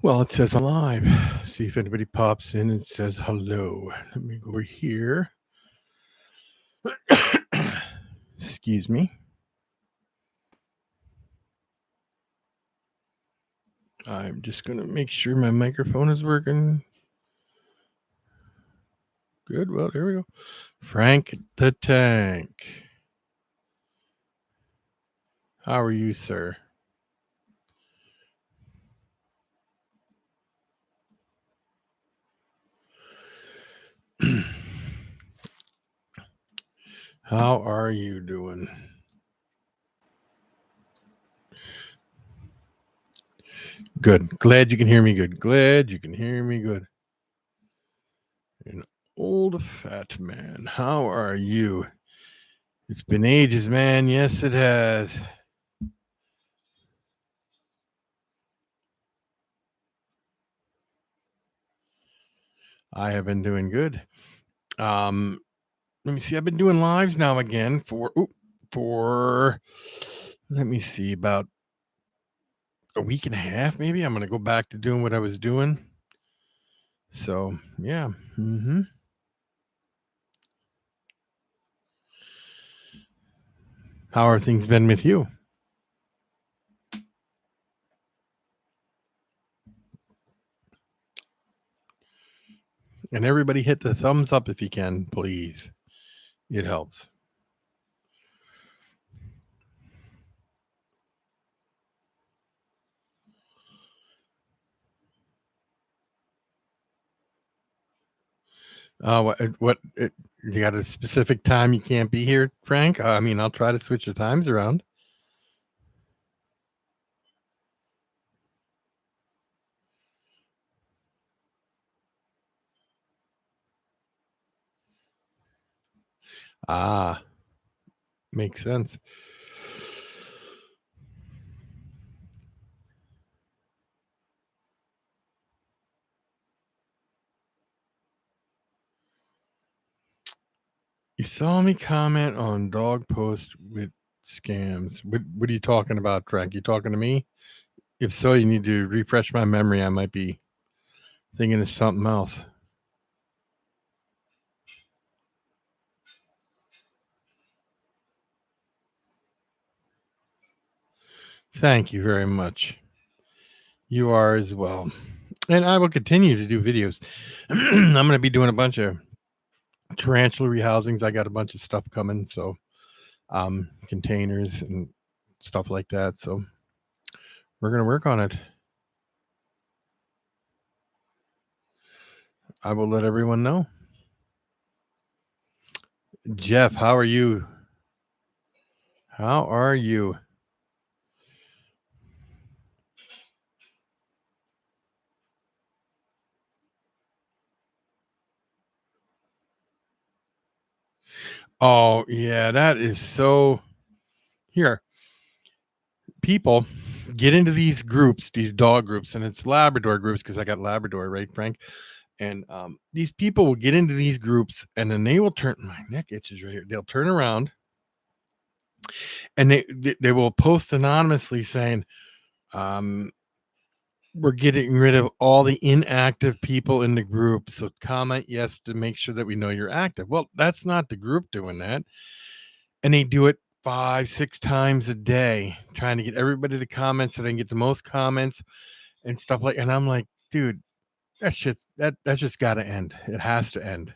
Well, it says I'm live. See if anybody pops in and says hello. Let me go over here. Excuse me. I'm just going to make sure my microphone is working. Good. Well, there we go. Frank the Tank. How are you, sir? How are you doing? Good. Glad you can hear me good. Glad you can hear me good. An old fat man. How are you? It's been ages, man. Yes, it has. I have been doing good. Let me see. I've been doing lives now again for let me see, about a week and a half, maybe. I'm gonna go back to doing what I was doing. So yeah. How are things been with you? And everybody hit the thumbs up if you can, please. It helps. What you got a specific time you can't be here, Frank? I mean, I'll try to switch the times around. Ah, makes sense. You saw me comment on dog post with scams. What are you talking about, Frank? You talking to me? If so, you need to refresh my memory. I might be thinking of something else. Thank you very much. You are as well. And I will continue to do videos. I'm going to be doing a bunch of tarantula rehousings. I got a bunch of stuff coming. So containers and stuff like that. So we're going to work on it. I will let everyone know. Jeff, how are you? How are you? Oh, yeah, that is so. Here, people get into these groups, these dog groups, and it's Labrador groups because I got Labrador, right, Frank? And these people will get into these groups and then they will turn. My neck itches right here. They'll turn around and they will post anonymously saying, we're getting rid of all the inactive people in the group. So comment yes to make sure that we know you're active. Well, that's not the group doing that. And they do it 5-6 times a day, trying to get everybody to comment so they can get the most comments and stuff like. And I'm like, dude, that's just got to end. It has to end.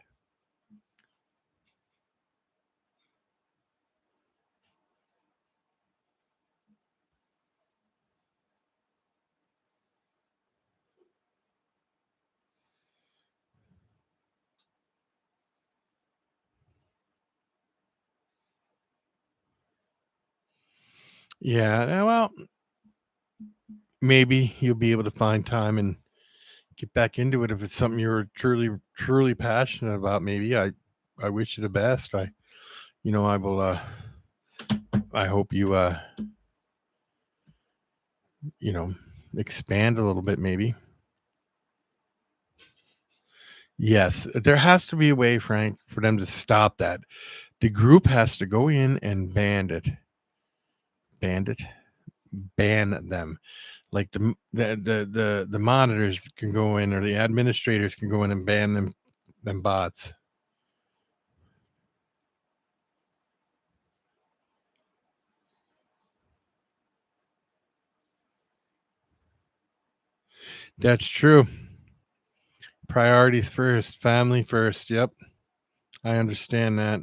Yeah, well, maybe you'll be able to find time and get back into it if it's something you're truly passionate about. Maybe I wish you the best. I will I hope you expand a little bit maybe. Yes, there has to be a way, Frank, for them to stop that. The group has to go in and ban it. ban them. Like the monitors can go in, or the administrators can go in and ban them bots. That's true. Priorities first, family first. Yep, I understand that.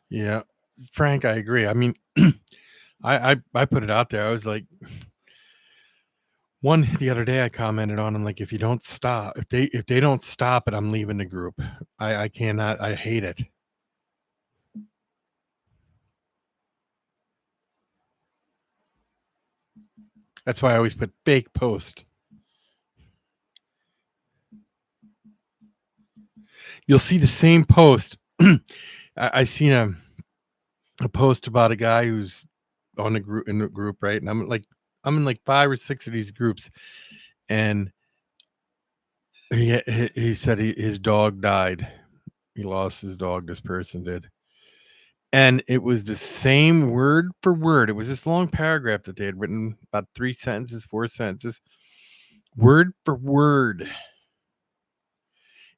Yeah, Frank, I agree. I mean, I put it out there. I was like, the other day I commented on them, like, if you don't stop, if they don't stop it, I'm leaving the group. I cannot. I hate it. That's why I always put fake post. You'll see the same post. I seen a post about a guy who's on the group, right? And I'm in like 5 or 6 of these groups, and he said his dog died. He lost his dog. This person did, and it was the same word for word. It was this long paragraph that they had written, about 3 sentences, 4 sentences, word for word.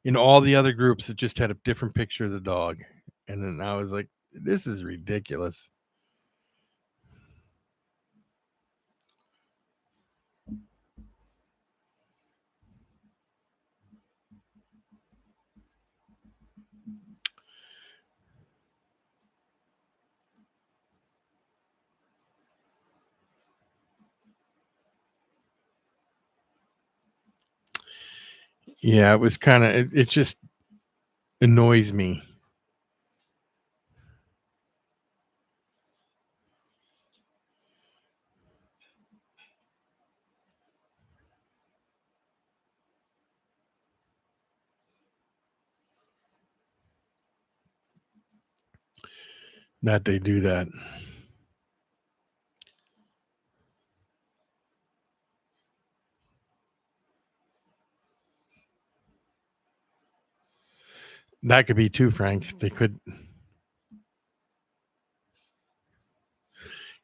In all the other groups, it just had a different picture of the dog, and then I was like, "This is ridiculous." Yeah, it was kind of it just annoys me that they do that. That could be too, Frank. They could.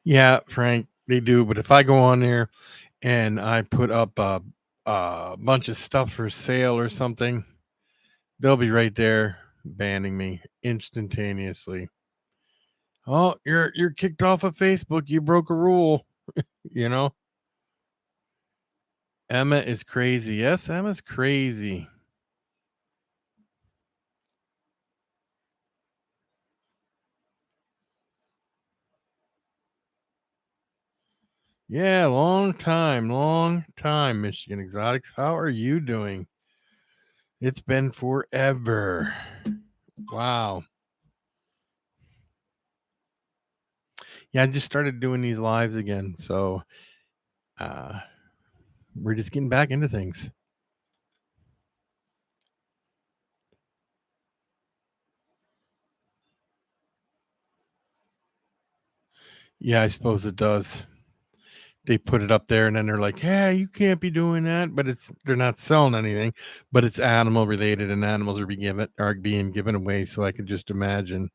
Yeah, Frank, they do. But if I go on there and I put up a bunch of stuff for sale or something, they'll be right there banning me instantaneously. Oh, you're kicked off of Facebook. You broke a rule. You know, Emma is crazy. Yes, Emma's crazy. Yeah, long time, Michigan Exotics. How are you doing? It's been forever. Wow. Yeah, I just started doing these lives again, so uh, we're just getting back into things. Yeah, I suppose it does. They put it up there, and then they're like, "Hey, you can't be doing that." But they're not selling anything, but it's animal related, and animals are being given away. So I can just imagine.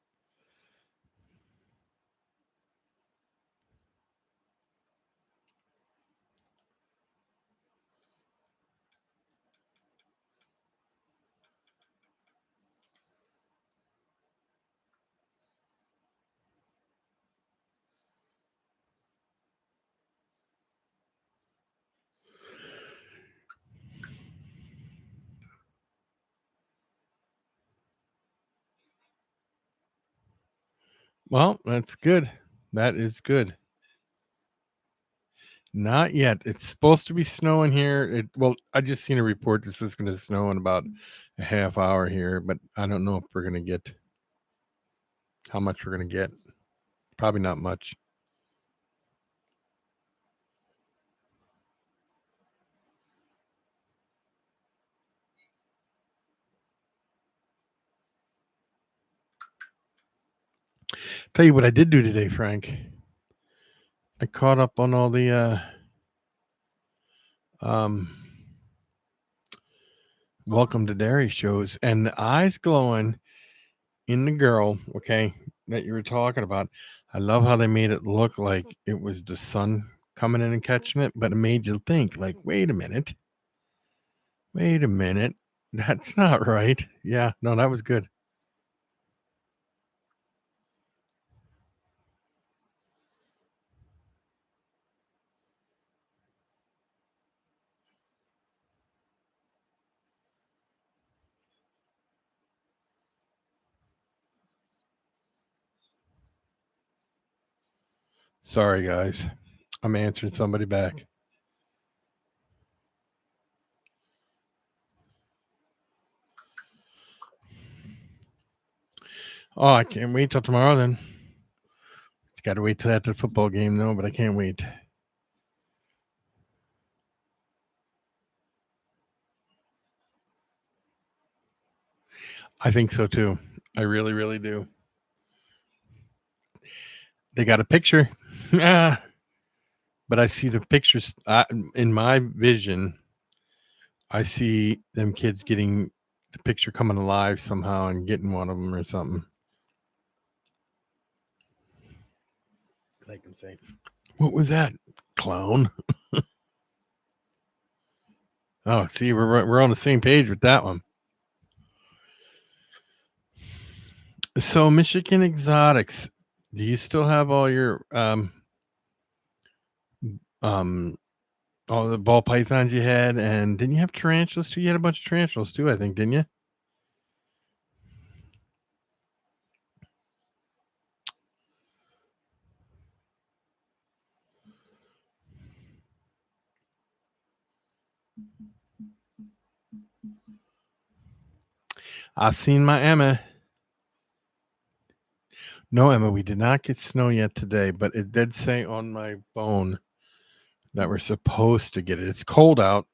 Well, that's good. That is good. Not yet. It's supposed to be snowing here. Well, I just seen a report that says going to snow in about a half hour here, but I don't know if we're going to get how much we're going to get. Probably not much. Tell you what I did do today, Frank. I caught up on all the um Welcome to Dairy shows, and the eyes glowing in the girl, okay, that you were talking about. I love how they made it look like it was the sun coming in and catching it, but it made you think, like, wait a minute, that's not right. Yeah, no, that was good. Sorry, guys. I'm answering somebody back. Oh, I can't wait till tomorrow then. It's got to wait till after the football game, though, but I can't wait. I think so too. I really, really do. They got a picture. Ah, but I see the pictures in my vision. I see them kids getting the picture coming alive somehow and getting one of them or something. Like I'm saying, what was that, clown? Oh, see, we're on the same page with that one. So, Michigan Exotics, do you still have all your um all the ball pythons you had? And didn't you have tarantulas too? You had a bunch of tarantulas too, I think, didn't you? I seen my Emma. No, Emma, we did not get snow yet today, but it did say on my phone that we're supposed to get it. It's cold out.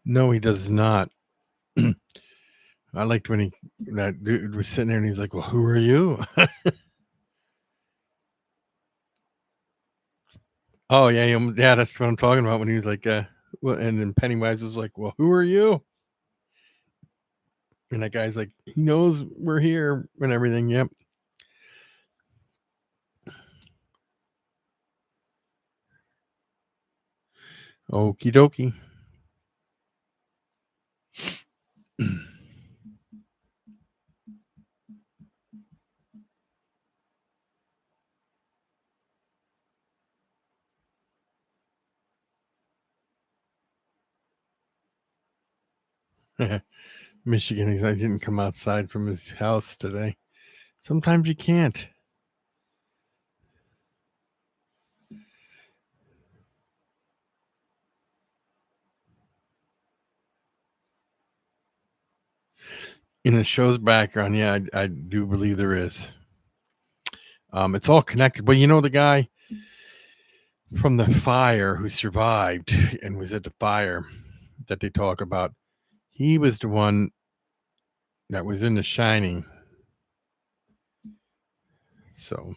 No, he does not. I liked when that dude was sitting there and he's like, "Well, who are you?" Oh yeah, yeah, that's what I'm talking about. When he was like, well, and then Pennywise was like, "Well, who are you?" And that guy's like, "He knows we're here and everything." Yep. Okie dokie. Michigan, I didn't come outside from his house today. Sometimes you can't. In the show's background, yeah, I do believe there is. It's all connected. But you know the guy from the fire who survived and was at the fire that they talk about. He was the one that was in The Shining. So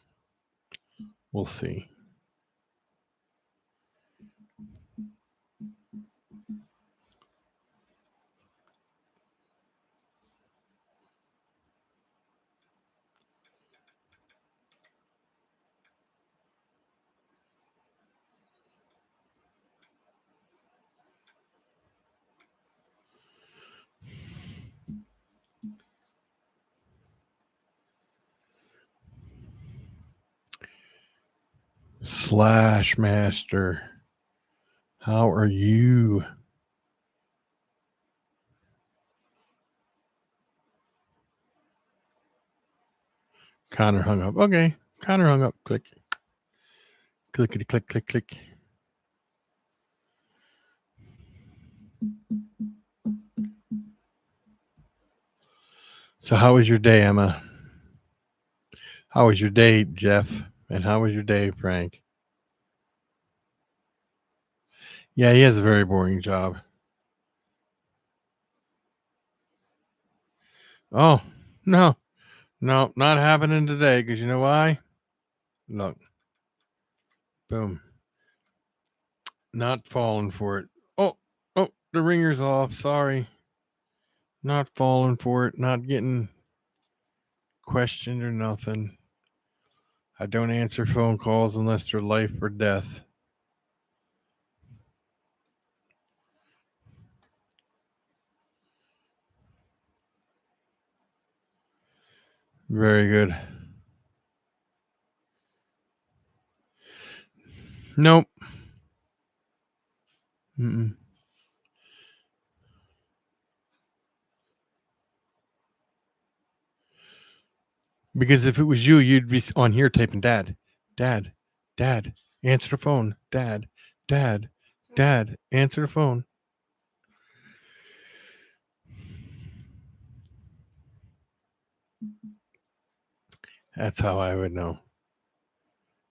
we'll see. Slash Master, how are you? Connor hung up. Okay. Connor hung up. Click. Clickety click, click, click. So, how was your day, Emma? How was your day, Jeff? And how was your day, Frank? Yeah, he has a very boring job. Oh, no, no, not happening today. Because you know why? Look, boom. Not falling for it. Oh, the ringer's off. Sorry. Not falling for it. Not getting questioned or nothing. I don't answer phone calls unless they're life or death. Very good. Nope. Mm-mm. Because if it was you, you'd be on here typing dad, dad, dad, answer the phone, dad, dad, dad, answer the phone. That's how I would know.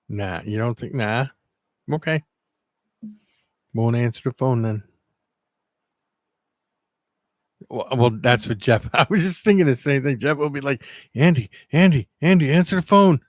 Nah, you don't think? Nah. Okay. Won't answer the phone then. Well, that's what Jeff. I was just thinking the same thing. Jeff will be like, Andy, answer the phone.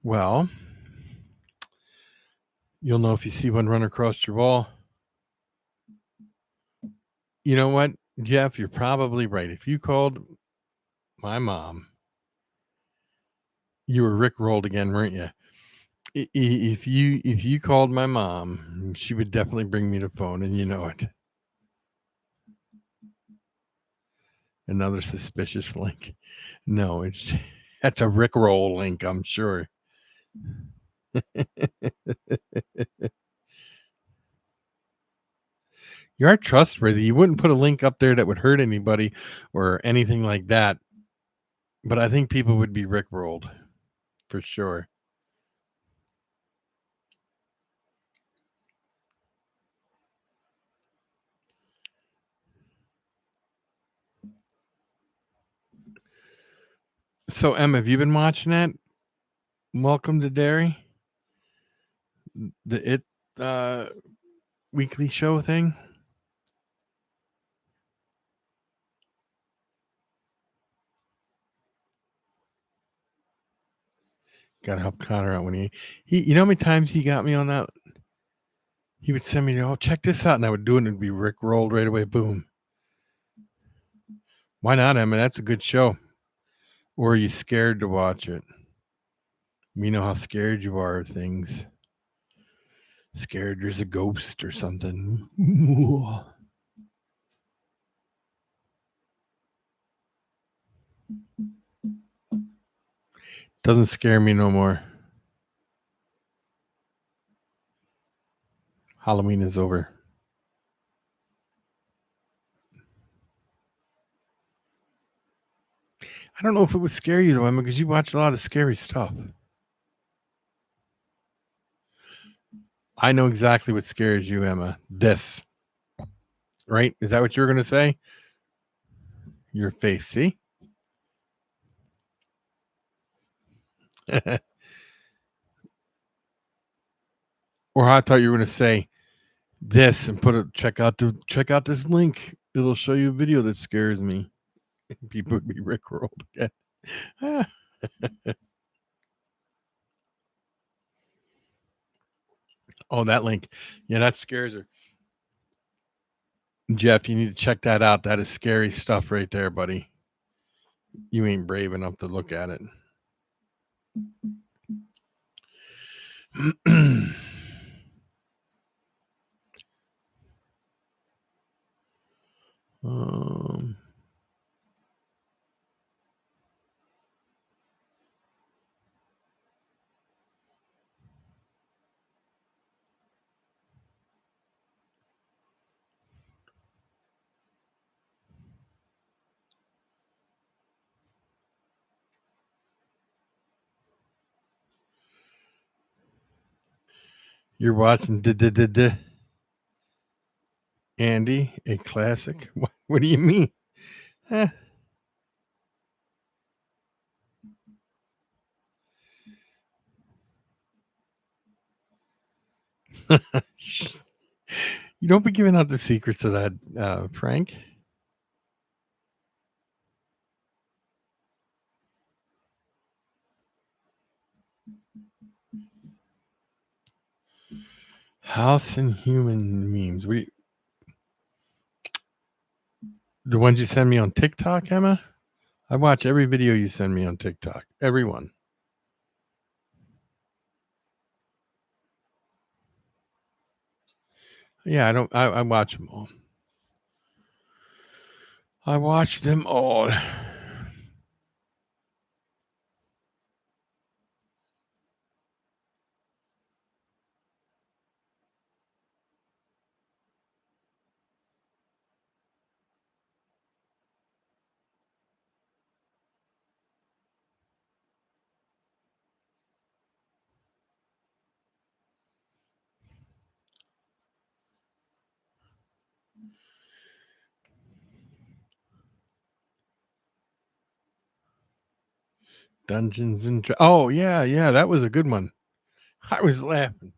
Well, you'll know if you see one run across your wall. You know what, Jeff? You're probably right. If you called my mom, you were rickrolled again, weren't you? If you called my mom, she would definitely bring me the phone, and you know it. Another suspicious link. No, it's that's a rickroll link, I'm sure. You are trustworthy. You wouldn't put a link up there that would hurt anybody or anything like that. But I think people would be rickrolled for sure. So Emma, have you been watching that? Welcome to Dairy, the weekly show thing. Gotta help Connor out when he you know how many times he got me on that? He would send me, oh, check this out, and I would do it, and it'd be Rick rolled right away. Boom. Why not, Emma? That's a good show. Or are you scared to watch it? We know how scared you are of things. Scared there's a ghost or something. Doesn't scare me no more. Halloween is over. I don't know if it would scare you though, Emma, because you watch a lot of scary stuff. I know exactly what scares you, Emma. This. Right? Is that what you were going to say? Your face, see? Or I thought you were going to say this and check out this link. It'll show you a video that scares me. People would be rickrolled again. Oh, that link. Yeah, that scares her. Jeff, you need to check that out. That is scary stuff right there, buddy. You ain't brave enough to look at it. um, you're watching Andy, a classic. What do you mean? Eh. You don't be giving out the secrets of that, Frank. House and human memes. The ones you send me on TikTok, Emma? I watch every video you send me on TikTok. Everyone. Yeah, I watch them all. I watch them all. Dungeons and oh yeah, that was a good one. I was laughing.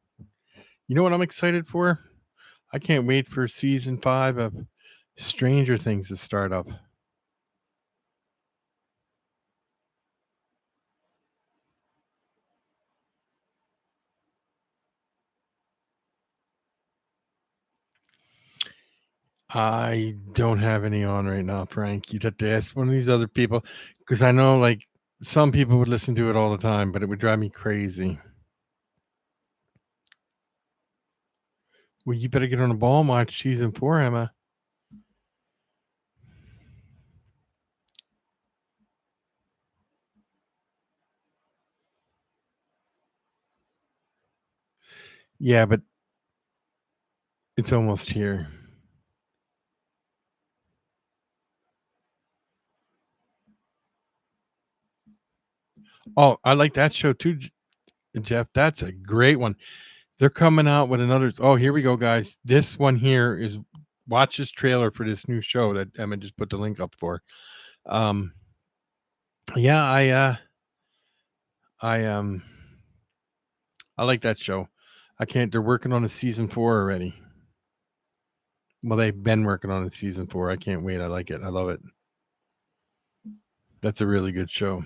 You know what I'm excited for? I can't wait for season 5 of Stranger Things to start up. I don't have any on right now, Frank. You'd have to ask one of these other people because I know like some people would listen to it all the time, but it would drive me crazy. Well, you better get on the ball and watch season 4, Emma. Yeah, but it's almost here. Oh, I like that show too, Jeff. That's a great one. They're coming out with another. Oh, here we go, guys. This one here is watch this trailer for this new show that Emma just put the link up for. Um, yeah, I I like that show. I can't. They're working on a season 4 already. Well, they've been working on a season 4. I can't wait. I like it. I love it. That's a really good show.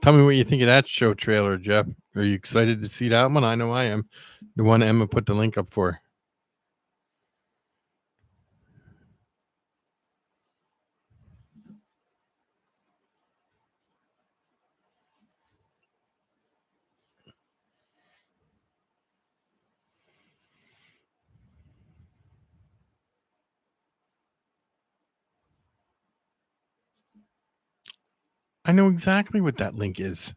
Tell me what you think of that show trailer, Jeff. Are you excited to see that one? I know I am. The one Emma put the link up for. I know exactly what that link is.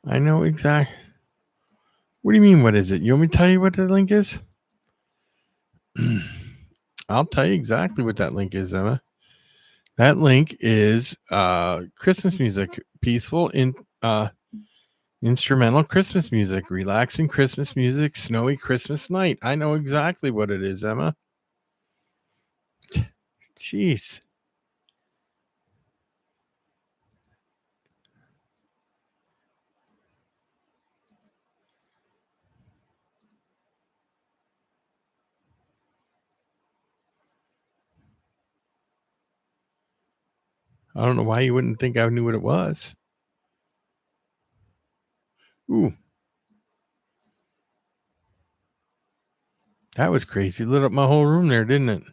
I know exactly. What do you mean? What is it? You want me to tell you what the link is? I'll tell you exactly what that link is, Emma. That link is Christmas music, peaceful instrumental Christmas music, relaxing Christmas music, snowy Christmas night. I know exactly what it is, Emma. Jeez. I don't know why you wouldn't think I knew what it was. Ooh, that was crazy. Lit up my whole room there, didn't it?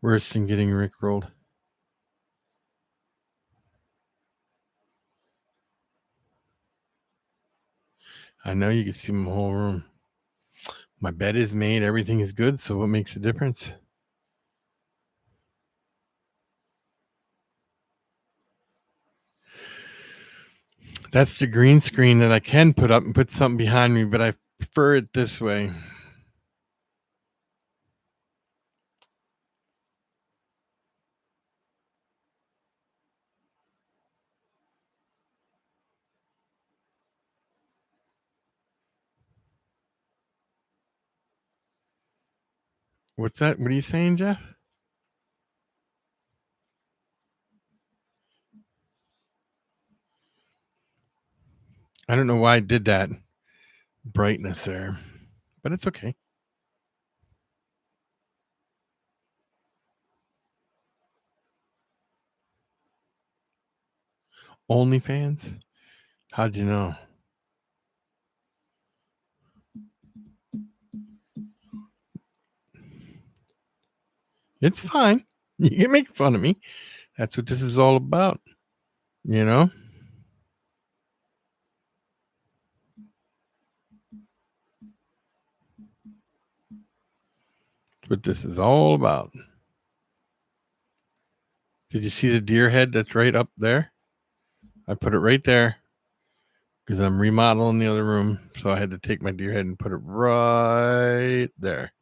Worse than getting rickrolled. I know you can see my whole room. My bed is made. Everything is good. So what makes a difference? That's the green screen that I can put up and put something behind me, but I prefer it this way. What's that? What are you saying, Jeff? I don't know why I did that brightness there, but it's okay. OnlyFans? How'd you know? It's fine. You can make fun of me. That's what this is all about, you know? That's what this is all about. Did you see the deer head that's right up there? I put it right there because I'm remodeling the other room. So I had to take my deer head and put it right there.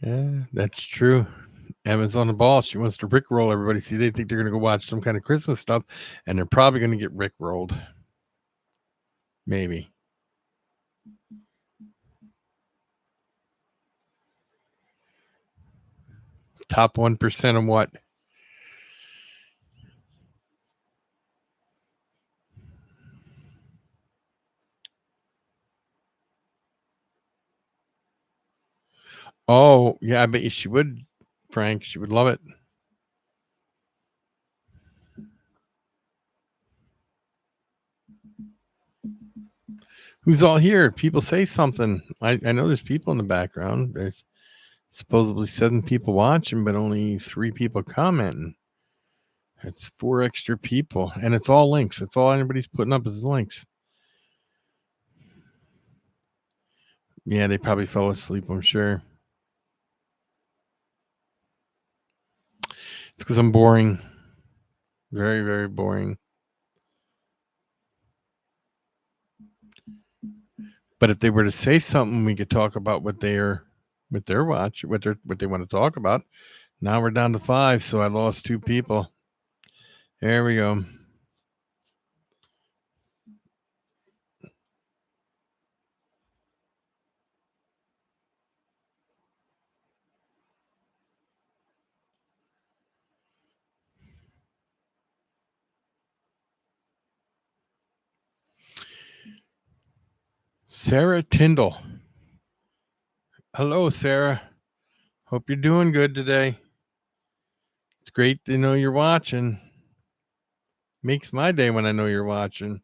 Yeah, that's true. Emma's on the ball. She wants to rickroll everybody. See, they think they're going to go watch some kind of Christmas stuff, and they're probably going to get rickrolled. Maybe. Top 1% of what? Oh, yeah, I bet you she would, Frank. She would love it. Who's all here? People say something. I know there's people in the background. There's supposedly 7 people watching, but only 3 people commenting. It's 4 extra people, and it's all links. It's all anybody's putting up is links. Yeah, they probably fell asleep, I'm sure. It's because I'm boring. Very, very boring. But if they were to say something, we could talk about what they want to talk about. Now we're down to 5, so I lost 2 people. There we go. Sarah Tyndall. Hello, Sarah. Hope you're doing good today. It's great to know you're watching. Makes my day when I know you're watching.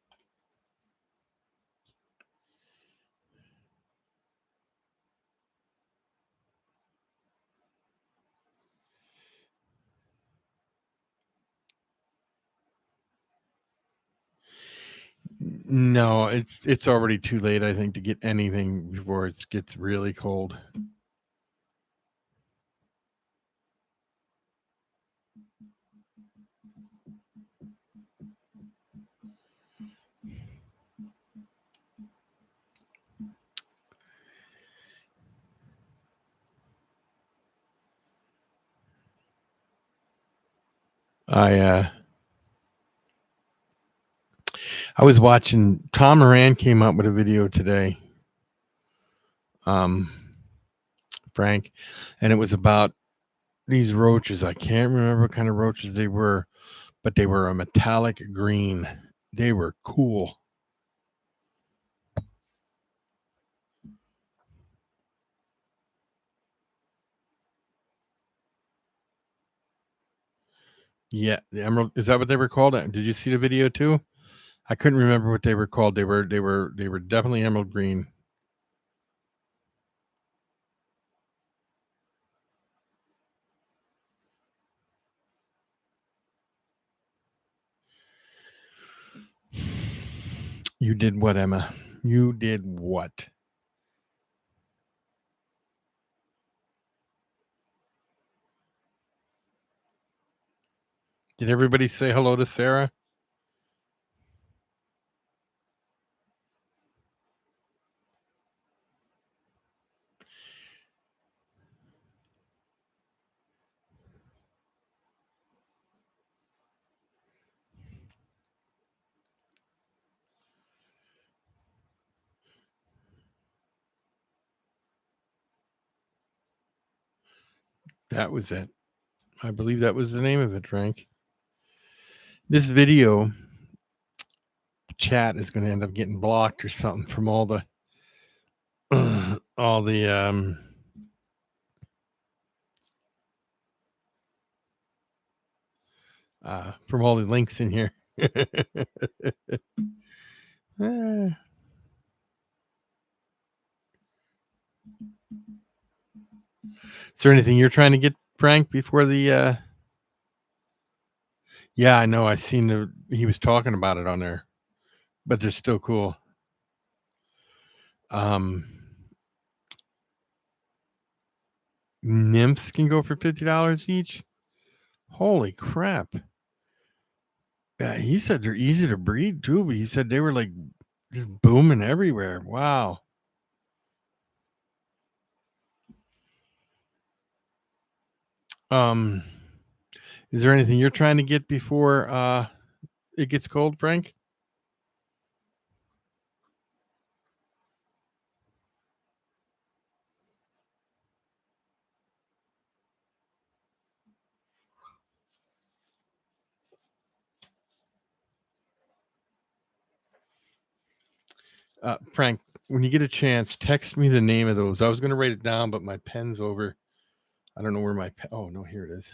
No, it's already too late, I think, to get anything before it gets really cold. I was watching Tom Moran came out with a video today. Frank, and it was about these roaches. I can't remember what kind of roaches they were, but they were a metallic green. They were cool. Yeah, the emerald, is that what they were called? Did you see the video too? I couldn't remember what they were called. They were definitely emerald green. You did what, Emma? You did what? Did everybody say hello to Sarah? That was it. I believe that was the name of it, Frank. This video chat is going to end up getting blocked or something from all the all the from all the links in here. Is there anything you're trying to get, Frank, before the yeah, I know. I seen he was talking about it on there, but they're still cool. Nymphs can go for $50 each. Holy crap! Yeah, he said they're easy to breed too, but he said they were like just booming everywhere. Wow. Is there anything you're trying to get before it gets cold, Frank? Frank, when you get a chance, text me the name of those. I was going to write it down, but my pen's over. I don't know where my pen. Oh no, here it is.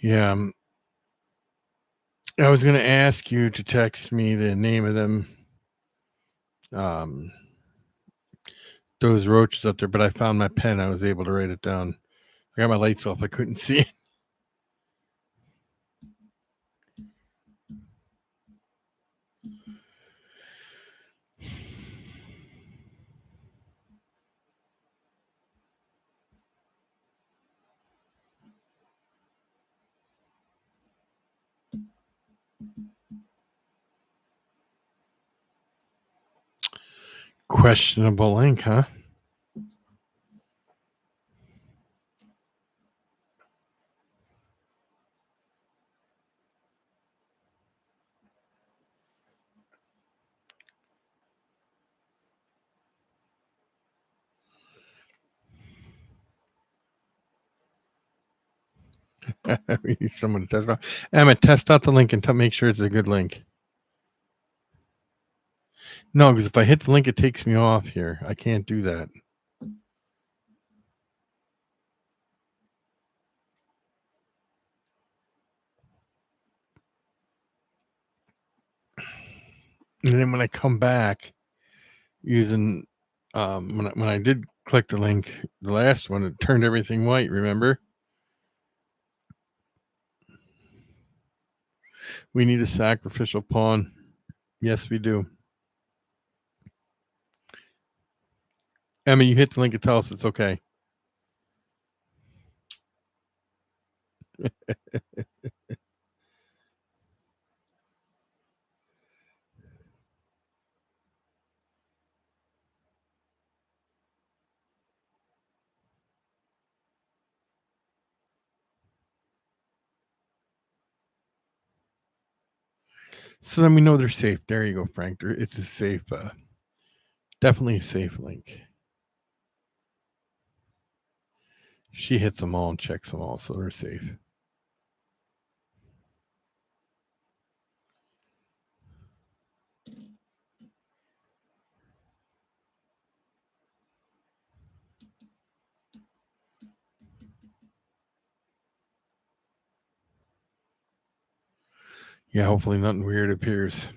Yeah, I was going to ask you to text me the name of them. Those roaches up there, but I found my pen. I was able to write it down. I got my lights off. I couldn't see it. Questionable link, huh? We need someone to test out. Emma, test out the link and make sure it's a good link. No, because if I hit the link, it takes me off here. I can't do that. And then when I come back using when I did click the link, the last one, it turned everything white, remember? We need a sacrificial pawn. Yes, we do. Emma, you hit the link and tell us it's okay. So then we know they're safe. There you go, Frank. It's a safe, definitely a safe link. She hits them all and checks them all, so they're safe. Yeah, hopefully nothing weird appears.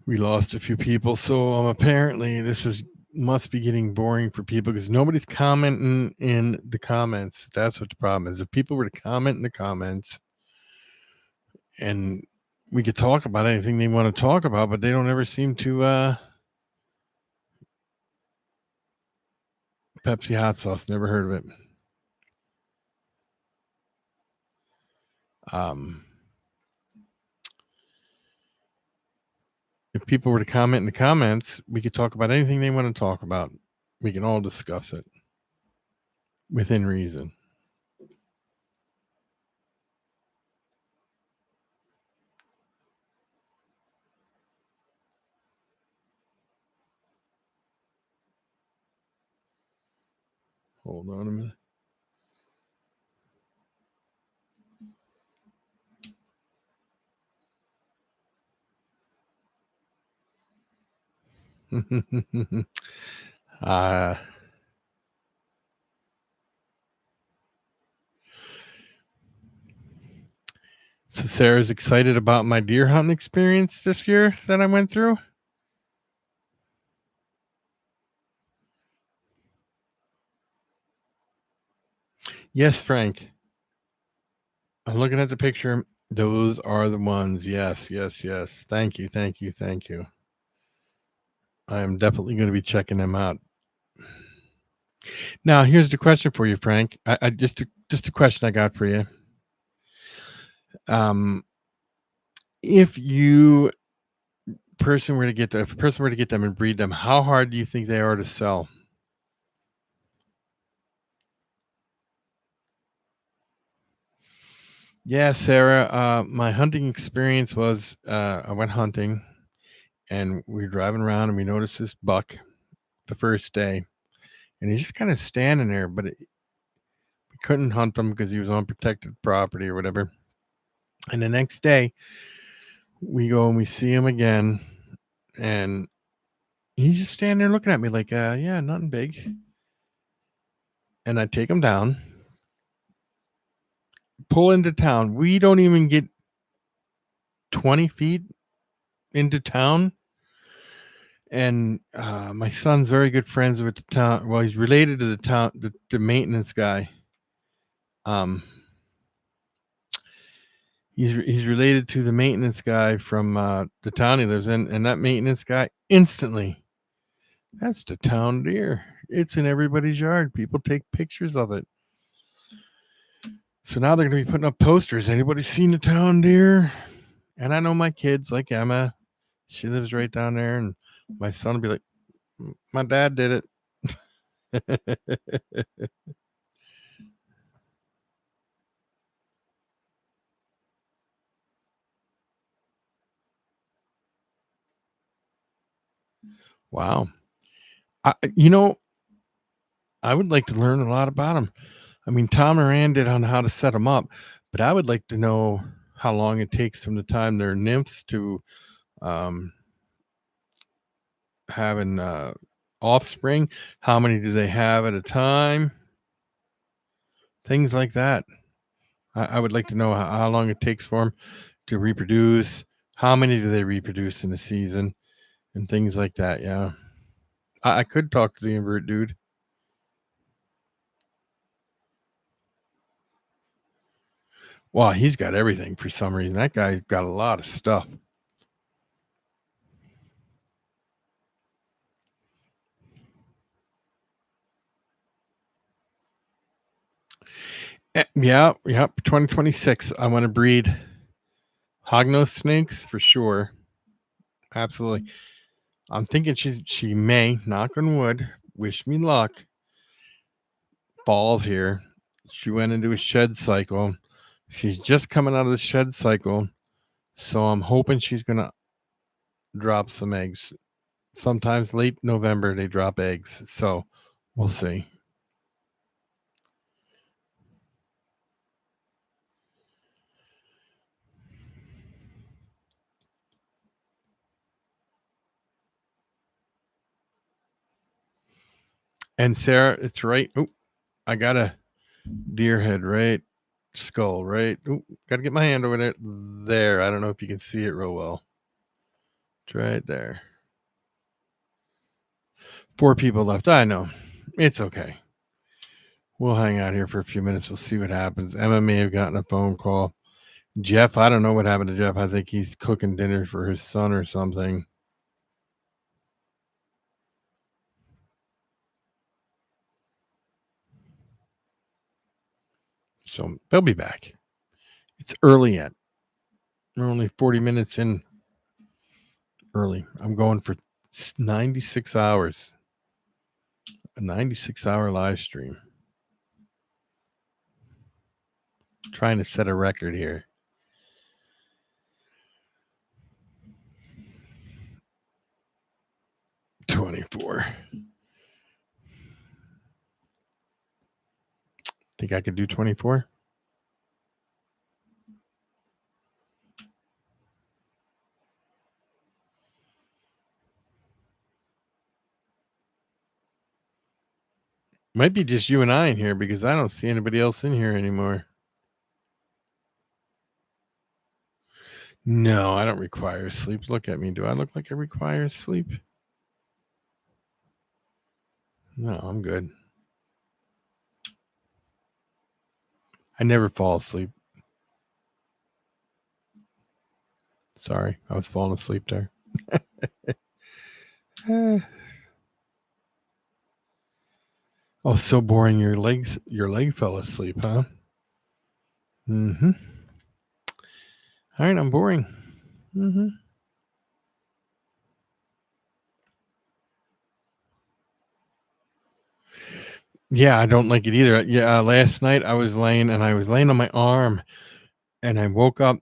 We lost a few people, so apparently this must be getting boring for people because nobody's commenting in the comments. That's what the problem is. If people were to comment in the comments, and we could talk about anything they want to talk about, but they don't ever seem to. Pepsi hot sauce, never heard of it. If people were to comment in the comments, we could talk about anything they want to talk about. We can all discuss it within reason. Hold on a minute. So Sarah's excited about my deer hunting experience this year that I went through. Yes, Frank. I'm looking at the picture. Those are the ones. Yes, yes, yes. Thank you, thank you, thank you. I am definitely going to be checking them out. Now, here's the question for you, Frank. I just a question I got for you. If a person were to get them and breed them, how hard do you think they are to sell? Yeah, Sarah. My hunting experience was I went hunting, and we were driving around, and we noticed this buck the first day, and he's just kind of standing there, but we couldn't hunt him because he was on protected property or whatever. And the next day, we go and we see him again, and he's just standing there looking at me like, yeah, nothing big. And I take him down, pull into town. We don't even get 20 feet into town. And my son's very good friends with the town. Well, he's related to the maintenance guy. He's related to the maintenance guy from the town he lives in, and that maintenance guy instantly, that's the town deer. It's in everybody's yard. People take pictures of it. So now they're going to be putting up posters. Anybody seen the town deer? And I know my kids, like Emma, she lives right down there, and my son will be like, my dad did it. Wow. I would like to learn a lot about them. I mean, Tom Moran did on how to set them up, but I would like to know how long it takes from the time they're nymphs to um, having offspring. How many do they have at a time? Things like that. I would like to know how long it takes for them to reproduce. How many do they reproduce in a season, and things like that. Yeah, I could talk to the invert dude. Wow, he's got everything for some reason. That guy's got a lot of stuff. Yeah, 2026. I want to breed hognose snakes for sure. Absolutely. I'm thinking she may, knock on wood, wish me luck. Falls here. She went into a shed cycle. She's just coming out of the shed cycle. So I'm hoping she's gonna drop some eggs. Sometimes late November they drop eggs. So we'll see. And Sarah, it's right. Oh, I got a deer head right skull, right? Oh, got to get my hand over there. There. I don't know if you can see it real well. It's right there. 4 people left. I know. It's okay. We'll hang out here for a few minutes. We'll see what happens. Emma may have gotten a phone call. Jeff, I don't know what happened to Jeff. I think he's cooking dinner for his son or something. So they'll be back. It's early yet. We're only 40 minutes in early. I'm going for 96 hours. A 96-hour live stream. Trying to set a record here. $24. Think I could do 24? Might be just you and I in here because I don't see anybody else in here anymore. No, I don't require sleep. Look at me. Do I look like I require sleep? No, I'm good. I never fall asleep. Sorry, I was falling asleep there. Oh, so boring. Your leg fell asleep, huh? Mm-hmm. All right, I'm boring. Mm-hmm. Yeah, I don't like it either. Yeah, last night I was laying on my arm, and I woke up,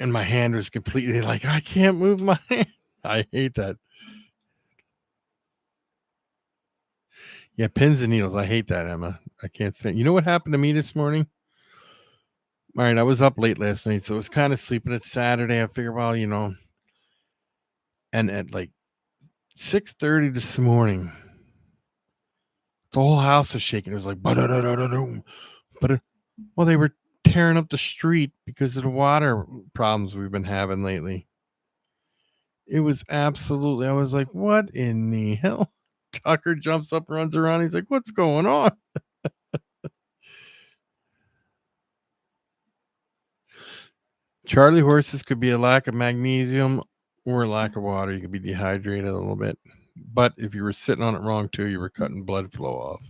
and my hand was completely like I can't move my hand. I hate that. Yeah, pins and needles. I hate that, Emma. I can't stand. You know what happened to me this morning? All right, I was up late last night, so I was kind of sleeping. It's Saturday. I figured, well, and at like 6:30 this morning, the whole house was shaking. It was like, but well, they were tearing up the street because of the water problems we've been having lately. It was absolutely. I was like, what in the hell? Tucker jumps up, runs around. He's like, what's going on? Charlie horses could be a lack of magnesium or a lack of water. You could be dehydrated a little bit. But if you were sitting on it wrong too, you were cutting blood flow off.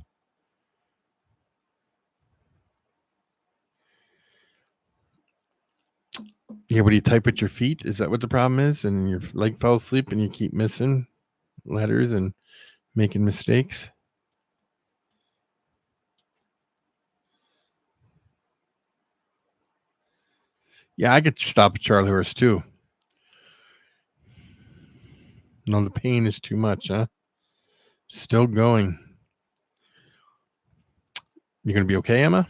Yeah, what do you type with your feet? Is that what the problem is? And your leg fell asleep and you keep missing letters and making mistakes? Yeah, I could stop a Charlie horse too. No, the pain is too much, huh? Still going. You gonna be okay, Emma?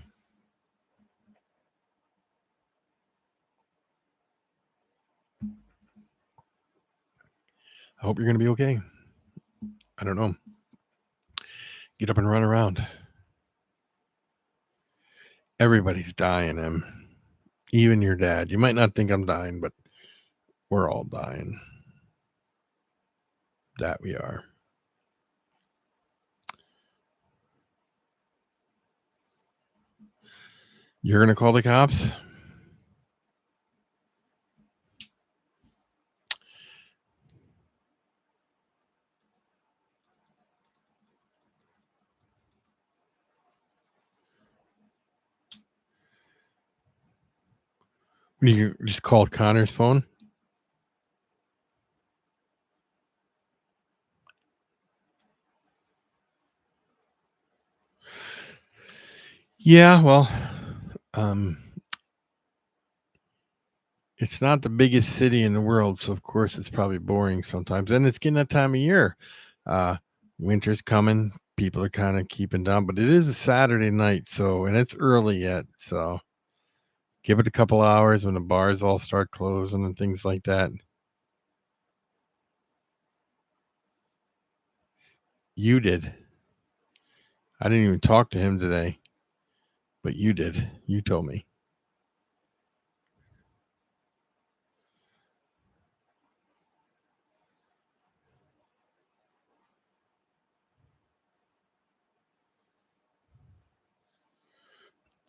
I hope you're gonna be okay. I don't know. Get up and run around. Everybody's dying, Em. Even your dad. You might not think I'm dying, but we're all dying. That we are. You're gonna call the cops? You just called Connor's phone? Yeah, well, it's not the biggest city in the world, so of course it's probably boring sometimes. And it's getting that time of year. Winter's coming. People are kind of keeping down, but it is a Saturday night, and it's early yet. So give it a couple hours when the bars all start closing and things like that. You did. I didn't even talk to him today, but you did. You told me.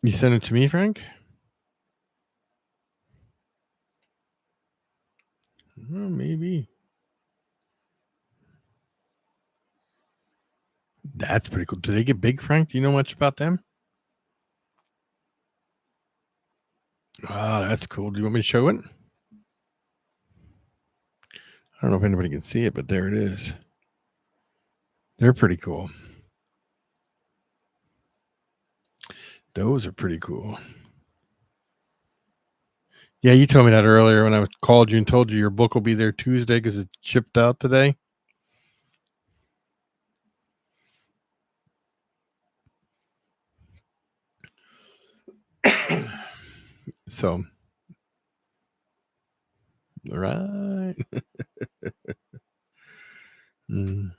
You sent it to me, Frank? Well, maybe. That's pretty cool. Do they get big, Frank? Do you know much about them? Ah, that's cool. Do you want me to show it? I don't know if anybody can see it, but there it is. They're pretty cool. Those are pretty cool. Yeah, you told me that earlier when I called you and told you your book will be there Tuesday because it's shipped out today. So, right. Mm.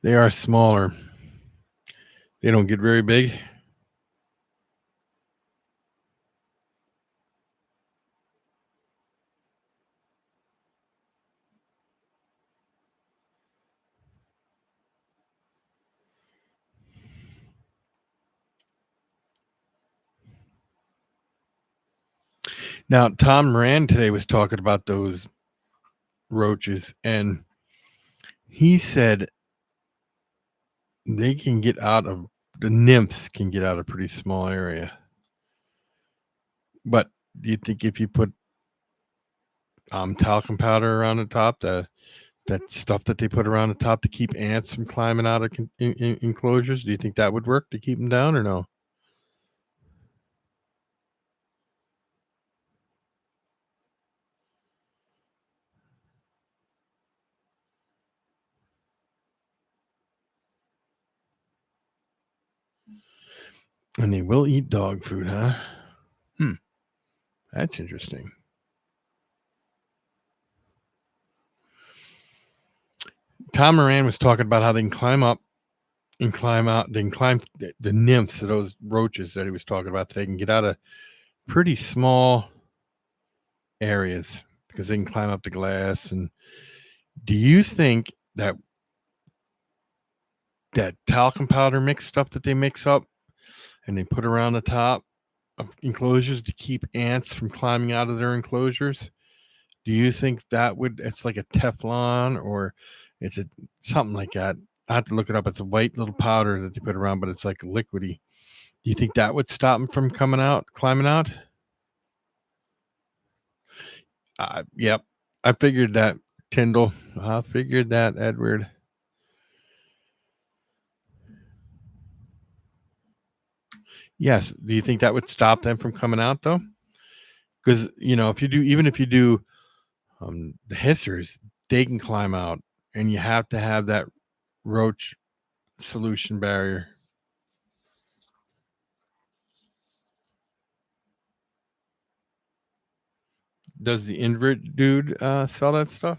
They are smaller. They don't get very big. Now, Tom Moran today was talking about those roaches, and he said they can get out of the nymphs can get out of a pretty small area. But do you think if you put talcum powder around the top, that stuff that they put around the top to keep ants from climbing out of enclosures, do you think that would work to keep them down or no? And they will eat dog food, huh? That's interesting. Tom Moran was talking about how they can climb up and climb out. They can climb the nymphs of those roaches that he was talking about today. Can get out of pretty small areas because they can climb up the glass. And do you think that talcum powder mix stuff that they mix up and they put around the top of enclosures to keep ants from climbing out of their enclosures? Do you think that it's like a Teflon or it's something like that? I have to look it up. It's a white little powder that they put around, but it's like liquidy. Do you think that would stop them from climbing out? Yep. I figured that, Tyndall. I figured that, Edward. Yes. Do you think that would stop them from coming out though? Because if you do the hissers, they can climb out, and you have to have that roach solution barrier. Does the invert dude sell that stuff?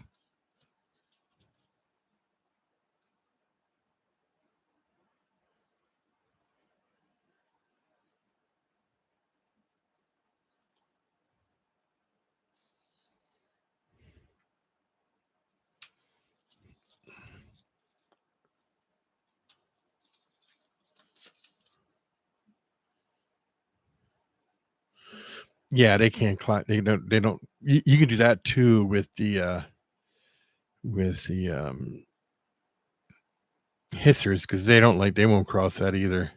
Yeah, they can't climb. They don't. They don't. You can do that too with the hissers because they don't they won't cross that either.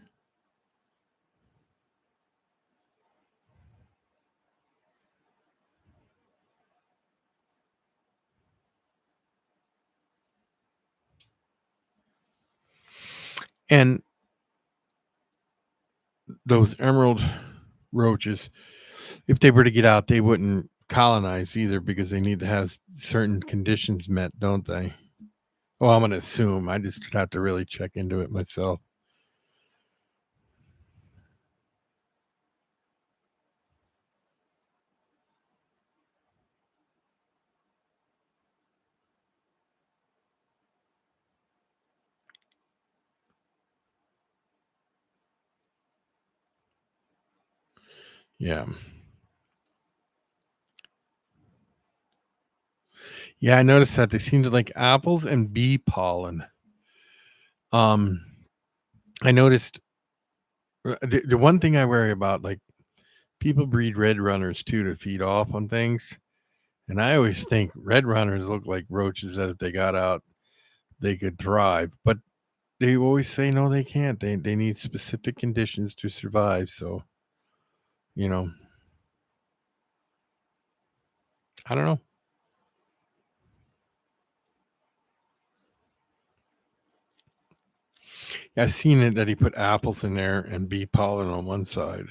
And those emerald roaches, if they were to get out, they wouldn't colonize either because they need to have certain conditions met, don't they? Well, I'm going to assume. I just have to really check into it myself. Yeah. Yeah, I noticed that they seem to like apples and bee pollen. Um, I noticed the one thing I worry about, like people breed red runners too to feed off on things, and I always think red runners look like roaches that if they got out, they could thrive. But they always say no, they can't. They need specific conditions to survive. So you know, I don't know. Yeah, I've seen it that he put apples in there and bee pollen on one side.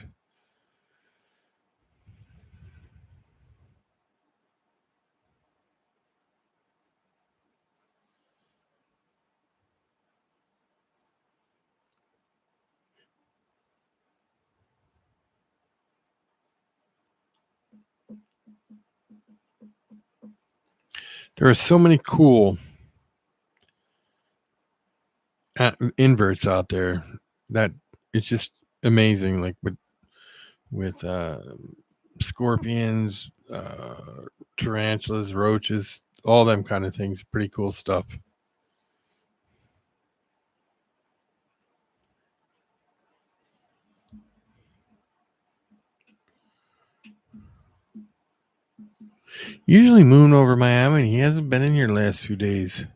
There are so many cool inverts out there that it's just amazing. Like with scorpions, tarantulas, roaches, all them kind of things. Pretty cool stuff. Usually Moon over Miami. He hasn't been in here the last few days.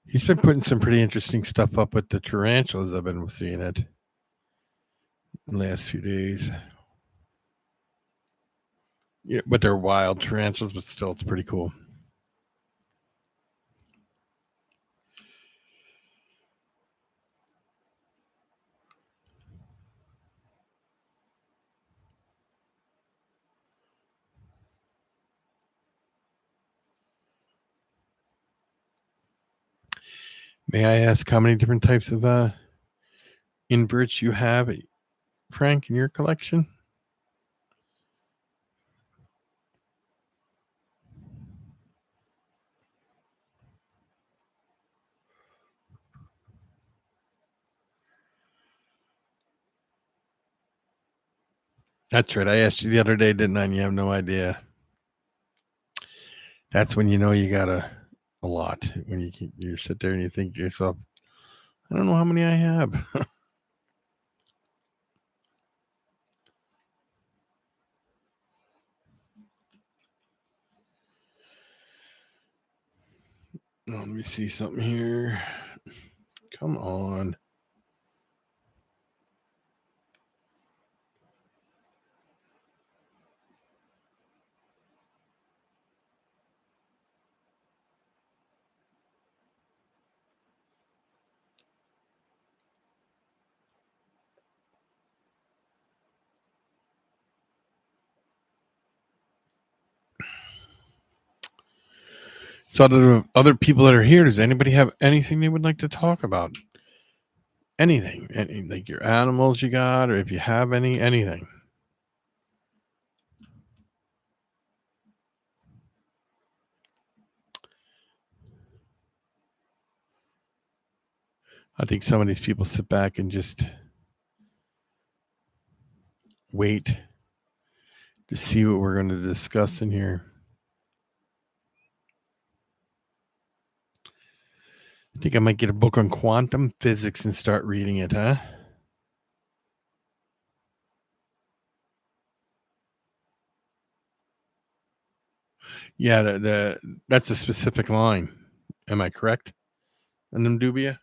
He's been putting some pretty interesting stuff up with the tarantulas. I've been seeing it the last few days. Yeah, but they're wild tarantulas, but still, it's pretty cool. May I ask how many different types of inverts you have, Frank, in your collection? That's right. I asked you the other day, didn't I? And you have no idea. That's when you know you got a lot. When you sit there and you think to yourself, I don't know how many I have. Let me see something here. Come on. So other people that are here, does anybody have anything they would like to talk about? Anything, like your animals you got, or if you have anything. I think some of these people sit back and just wait to see what we're going to discuss in here. I think I might get a book on quantum physics and start reading it, huh? Yeah, that's a specific line. Am I correct? And them dubia?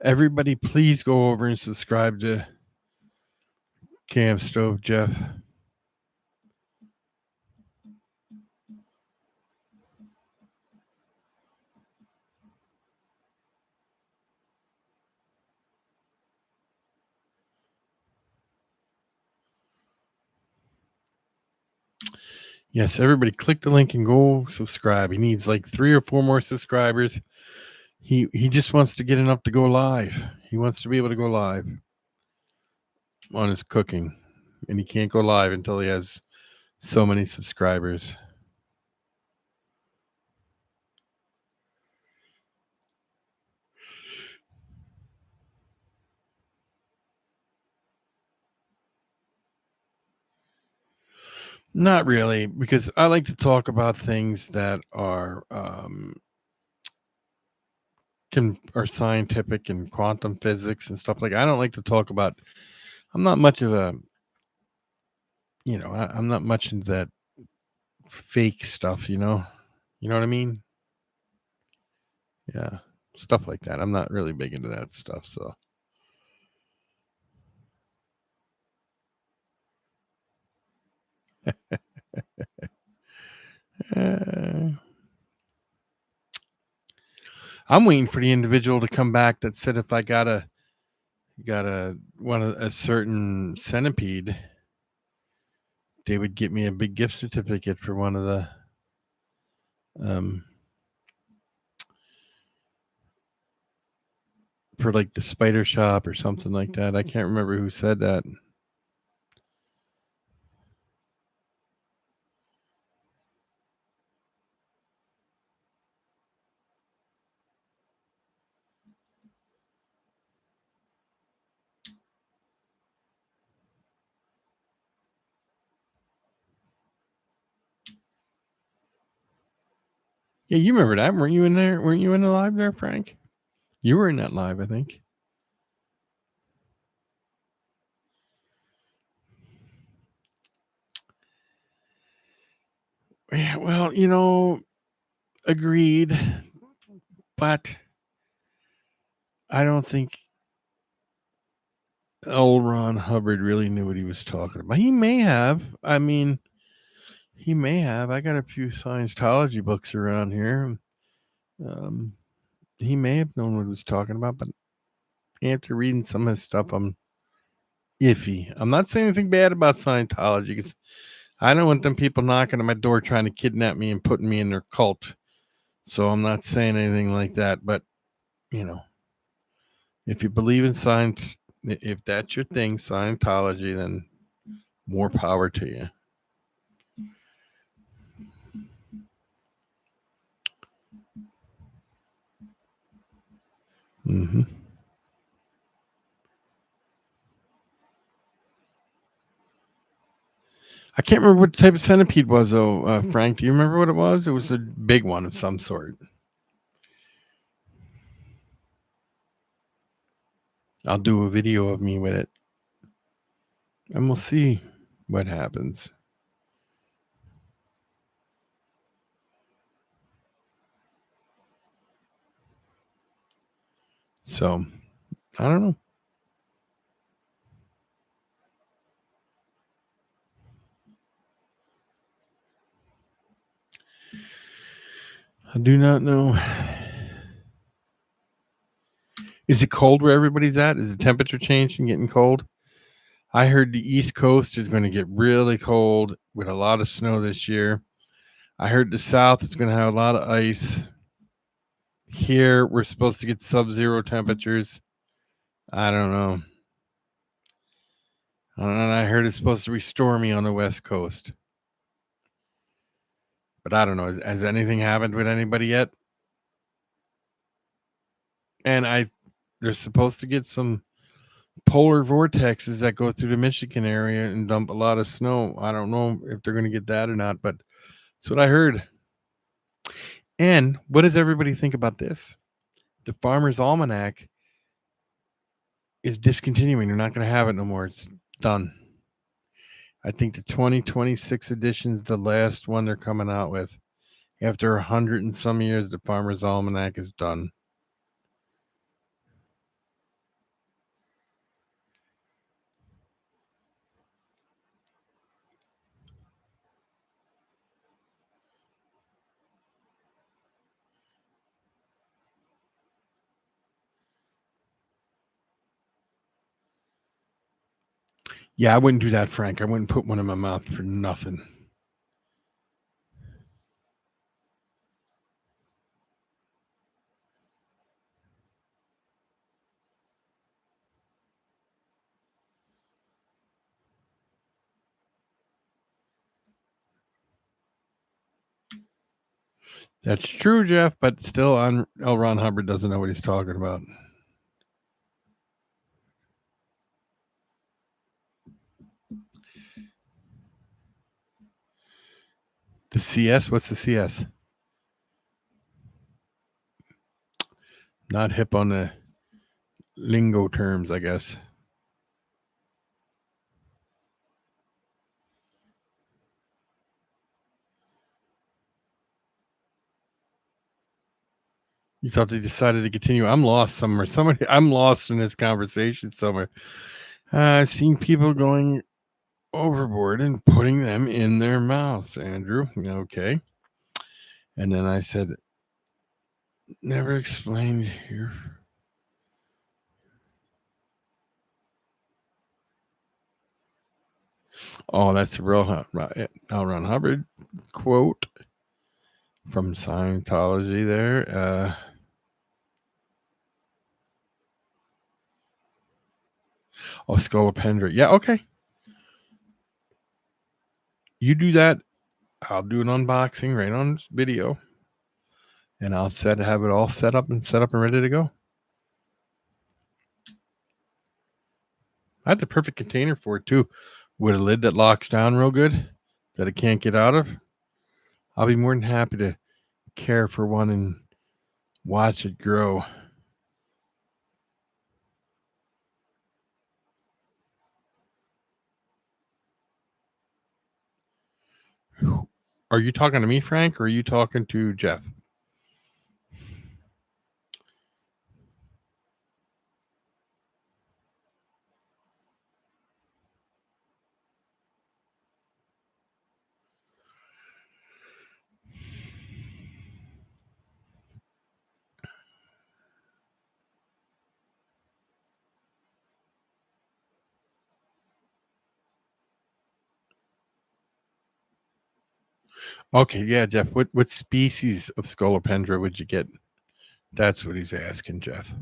Everybody, please go over and subscribe to Cam Stove Jeff. Yes, everybody click the link and go subscribe. He needs like 3 or 4 more subscribers. He just wants to get enough to go live. He wants to be able to go live on his cooking. and he can't go live until he has so many subscribers. Not really, because I like to talk about things that are are scientific and quantum physics and stuff like. I don't like to talk about. I'm not much of a, I'm not much into that fake stuff. You know what I mean? Yeah, stuff like that. I'm not really big into that stuff. So. Uh, I'm waiting for the individual to come back that said if I got a certain centipede, they would get me a big gift certificate for one of the um for like the spider shop or something like that. I can't remember who said that. Yeah, you remember that? Weren't you in there? Weren't you in the live there, Frank? You were in that live, I think. Yeah, well, agreed, but I don't think old Ron Hubbard really knew what he was talking about. He may have. I mean, he may have. I got a few Scientology books around here. Um, he may have known what he was talking about, but after reading some of his stuff, I'm iffy. I'm not saying anything bad about Scientology because I don't want them people knocking on my door trying to kidnap me and putting me in their cult. So I'm not saying anything like that. But, you know, if you believe in science, if that's your thing, Scientology, then more power to you. Mm-hmm. I can't remember what type of centipede was, though, Frank. Do you remember what it was? It was a big one of some sort. I'll do a video of me with it, and we'll see what happens. So, I don't know. I do not know. Is it cold where everybody's at? Is the temperature changing, getting cold? I heard the East Coast is going to get really cold with a lot of snow this year. I heard the South is going to have a lot of ice. Here, we're supposed to get sub-zero temperatures. I don't know. And I heard it's supposed to be stormy on the West Coast. But I don't know. Has anything happened with anybody yet? And they're supposed to get some polar vortexes that go through the Michigan area and dump a lot of snow. I don't know if they're going to get that or not, but that's what I heard. And what does everybody think about this? The Farmer's Almanac is discontinuing. They're not going to have it no more. It's done. I think the 2026 edition is the last one they're coming out with. After 100 and some years, the Farmer's Almanac is done. Yeah, I wouldn't do that, Frank. I wouldn't put one in my mouth for nothing. That's true, Jeff, but still, L. Ron Hubbard doesn't know what he's talking about. The CS? What's the CS? Not hip on the lingo terms, I guess. You thought they decided to continue. I'm lost somewhere. I'm lost in this conversation somewhere. I've seen people going overboard and putting them in their mouths, Andrew. Okay. And then I said, never explained here. Oh, that's a real L. Ron Hubbard quote from Scientology there. Scolopendra. Yeah, okay. You do that. I'll do an unboxing right on video. And I'll have it all set up and ready to go. I had the perfect container for it too, with a lid that locks down real good that it can't get out of. I'll be more than happy to care for one and watch it grow. Are you talking to me, Frank, or are you talking to Jeff? Okay, yeah, Jeff. What species of Scolopendra would you get? That's what he's asking, Jeff.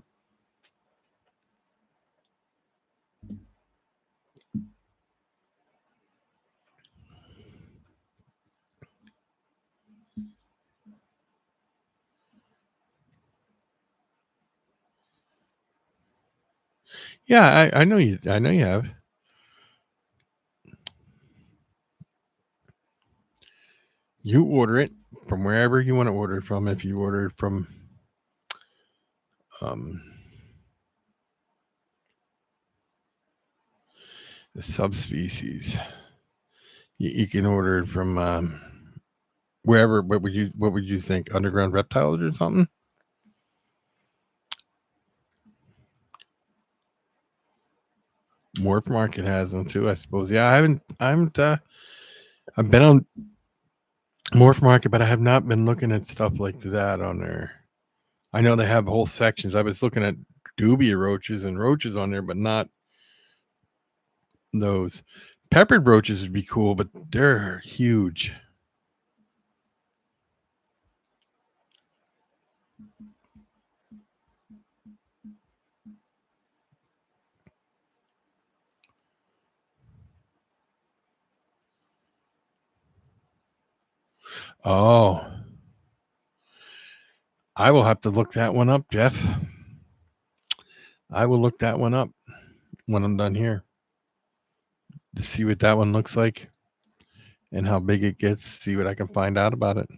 Yeah, I know you. I know you have. You order it from wherever you want to order it from. If you order it from the subspecies, you can order it from wherever. What would you think? Underground reptiles or something? Morph Market has them too, I suppose. Yeah, I haven't. I've been on Morph Market, but I have not been looking at stuff like that on there. I know they have whole sections. I was looking at dubia roaches and roaches on there, but not those. Peppered roaches would be cool, but they're huge. Oh, I will have to look that one up, Jeff. I will look that one up when I'm done here to see what that one looks like and how big it gets, see what I can find out about it.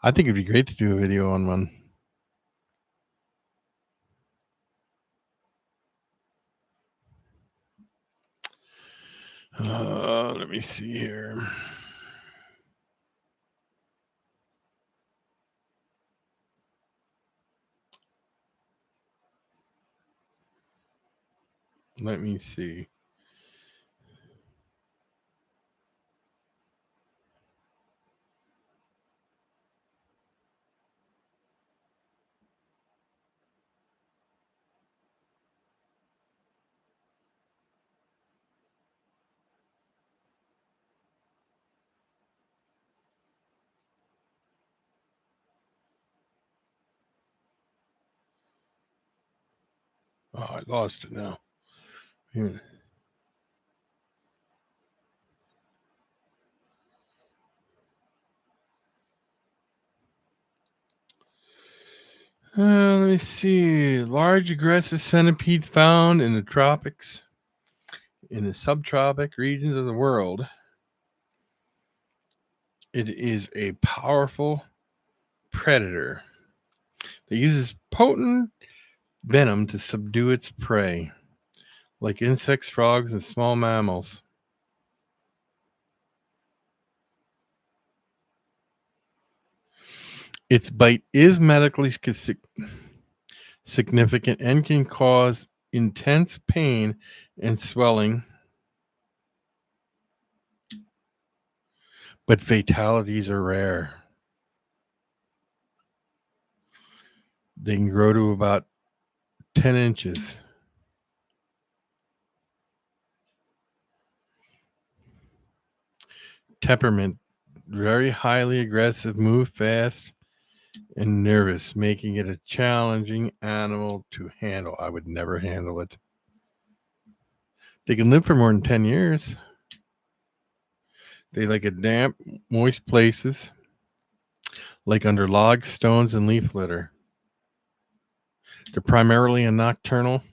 I think it'd be great to do a video on one. Let me see here. Let me see. Oh, I lost it now. Here. Let me see. Large aggressive centipede found in the tropics, in the subtropic regions of the world. It is a powerful predator that uses potent venom to subdue its prey, like insects, frogs, and small mammals. Its bite is medically significant and can cause intense pain and swelling, but fatalities are rare. They can grow to about 10 inches. Temperament: very highly aggressive, move fast, and nervous, making it a challenging animal to handle. I would never handle it. They can live for more than 10 years. They like damp, moist places, like under logs, stones, and leaf litter. They're primarily a nocturnal.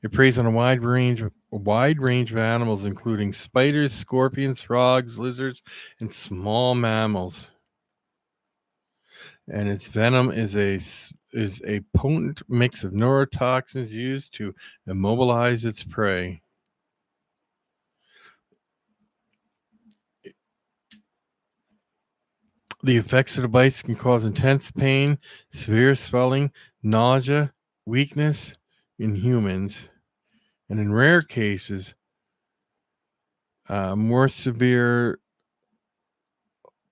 It preys on a wide range of animals, including spiders, scorpions, frogs, lizards, and small mammals. And its venom is a potent mix of neurotoxins used to immobilize its prey. The effects of the bites can cause intense pain, severe swelling, nausea, weakness in humans, and in rare cases, more severe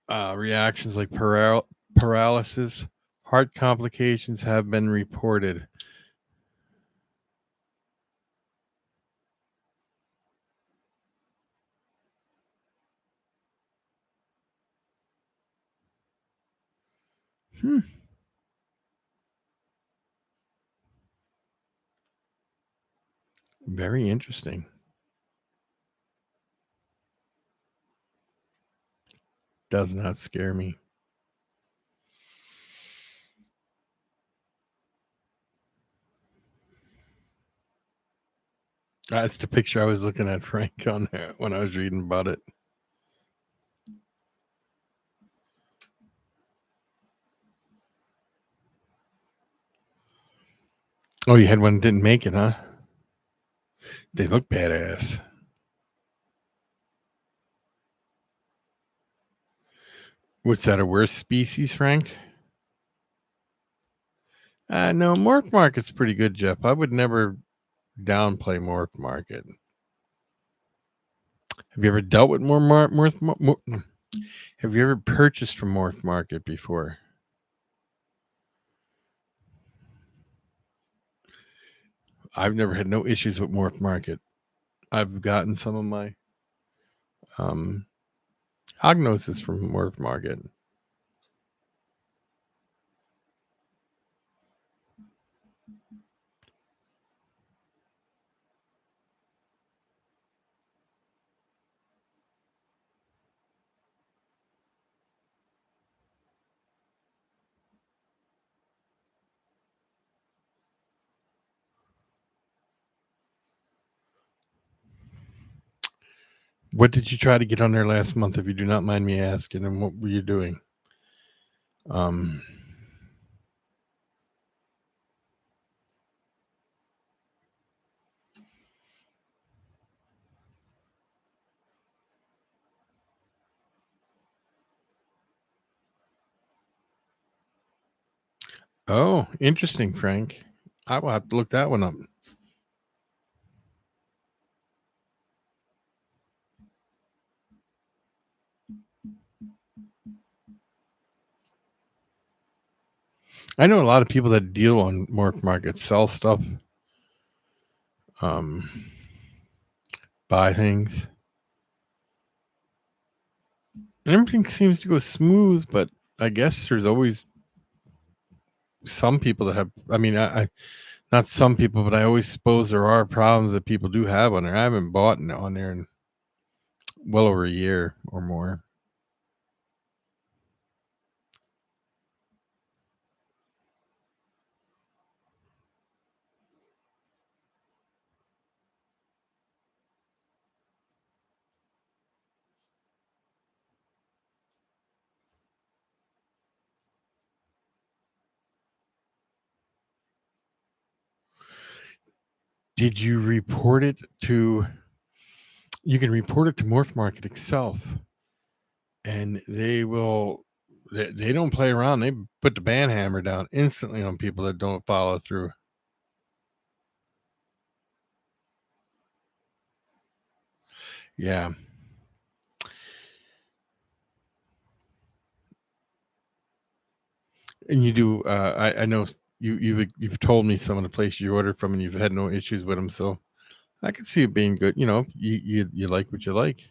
reactions like paralysis, heart complications have been reported. Very interesting. Does not scare me. That's the picture I was looking at, Frank, on there when I was reading about it. Oh, you had one that didn't make it, huh? They look badass. What's that, a worse species, Frank? No, Morph Market's pretty good, Jeff. I would never downplay Morph Market. Have you ever dealt with Have you ever purchased from Morph Market before? I've never had no issues with Morph Market. I've gotten some of my Hognosis from Morph Market. What did you try to get on there last month, if you do not mind me asking, and what were you doing? Oh, interesting, Frank. I will have to look that one up. I know a lot of people that deal on Morph Market, sell stuff, buy things. Everything seems to go smooth, but I guess there's always some people that have. I mean, I not some people, but I always suppose there are problems that people do have on there. I haven't bought on there in well over a year or more. Did you report it to? You can report it to Morph Market itself, and they will. They don't play around. They put the ban hammer down instantly on people that don't follow through. Yeah. And you do. I know you've told me some of the places you ordered from, and you've had no issues with them. So I can see it being good. You like what you like.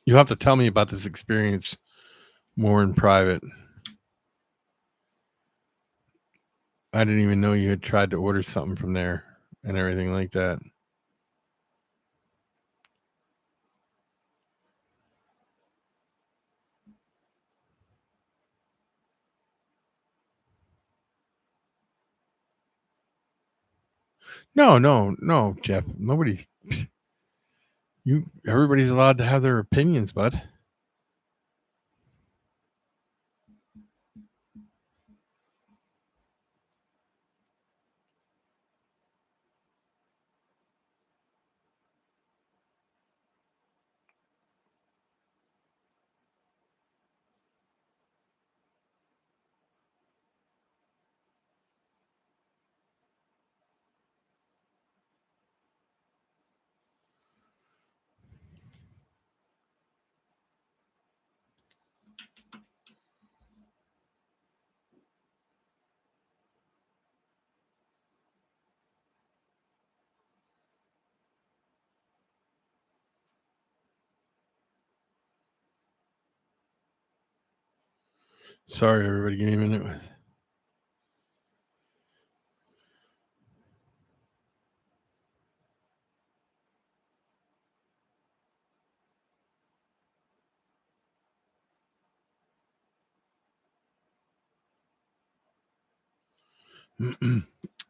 You'll have to tell me about this experience more in private. I didn't even know you had tried to order something from there and everything like that. No, Jeff. Nobody. Everybody's allowed to have their opinions, bud. Sorry, everybody. Give me a minute.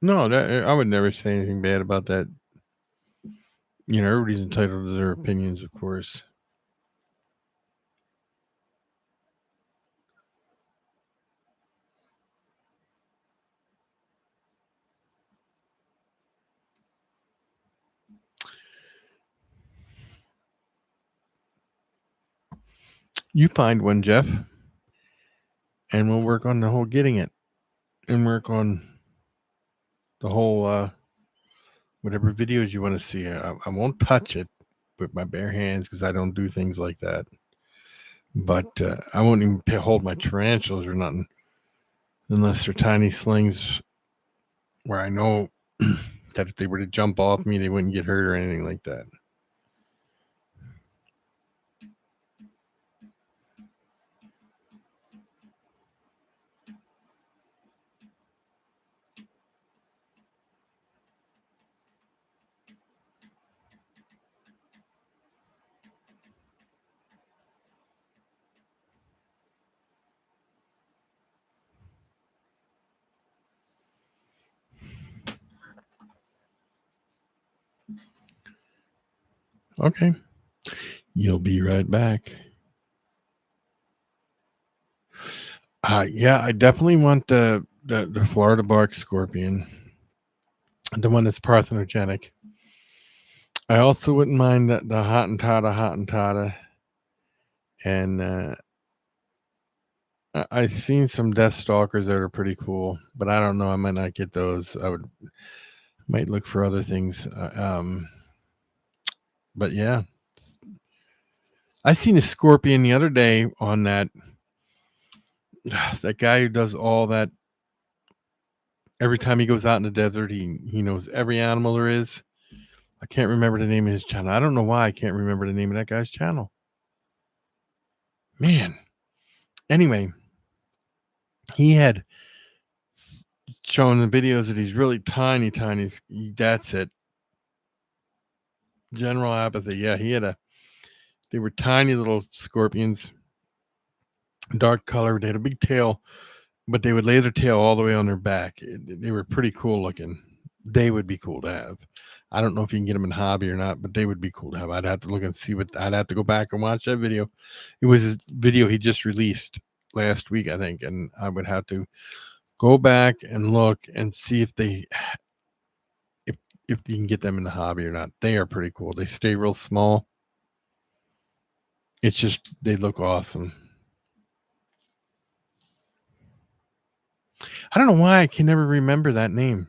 No, I would never say anything bad about that. Everybody's entitled to their opinions, of course. You find one, Jeff, and we'll work on the whole getting it, and work on the whole whatever videos you want to see. I won't touch it with my bare hands because I don't do things like that. But I won't even hold my tarantulas or nothing unless they're tiny slings where I know that if they were to jump off me, they wouldn't get hurt or anything like that. Okay. You'll be right back. Yeah, I definitely want the Florida bark scorpion, the one that's parthenogenic. I also wouldn't mind the Hottentotta, and I've seen some death stalkers that are pretty cool, but I don't know. I might not get those. Might look for other things. But yeah, I seen a scorpion the other day on that guy who does all that. Every time he goes out in the desert, he knows every animal there is. I can't remember the name of his channel. I don't know why I can't remember the name of that guy's channel. Man. Anyway, he had shown the videos of these really tiny. That's it. General apathy. Yeah, he had They were tiny little scorpions, dark color. They had a big tail, but they would lay their tail all the way on their back. They were pretty cool looking. They would be cool to have. I don't know if you can get them in hobby or not, but they would be cool to have. I'd have to look and see what. I'd have to go back and watch that video. It was a video he just released last week, I think, and I would have to go back and look and see if if you can get them in the hobby or not. They are pretty cool. They stay real small. It's just they look awesome. I don't know why I can never remember that name.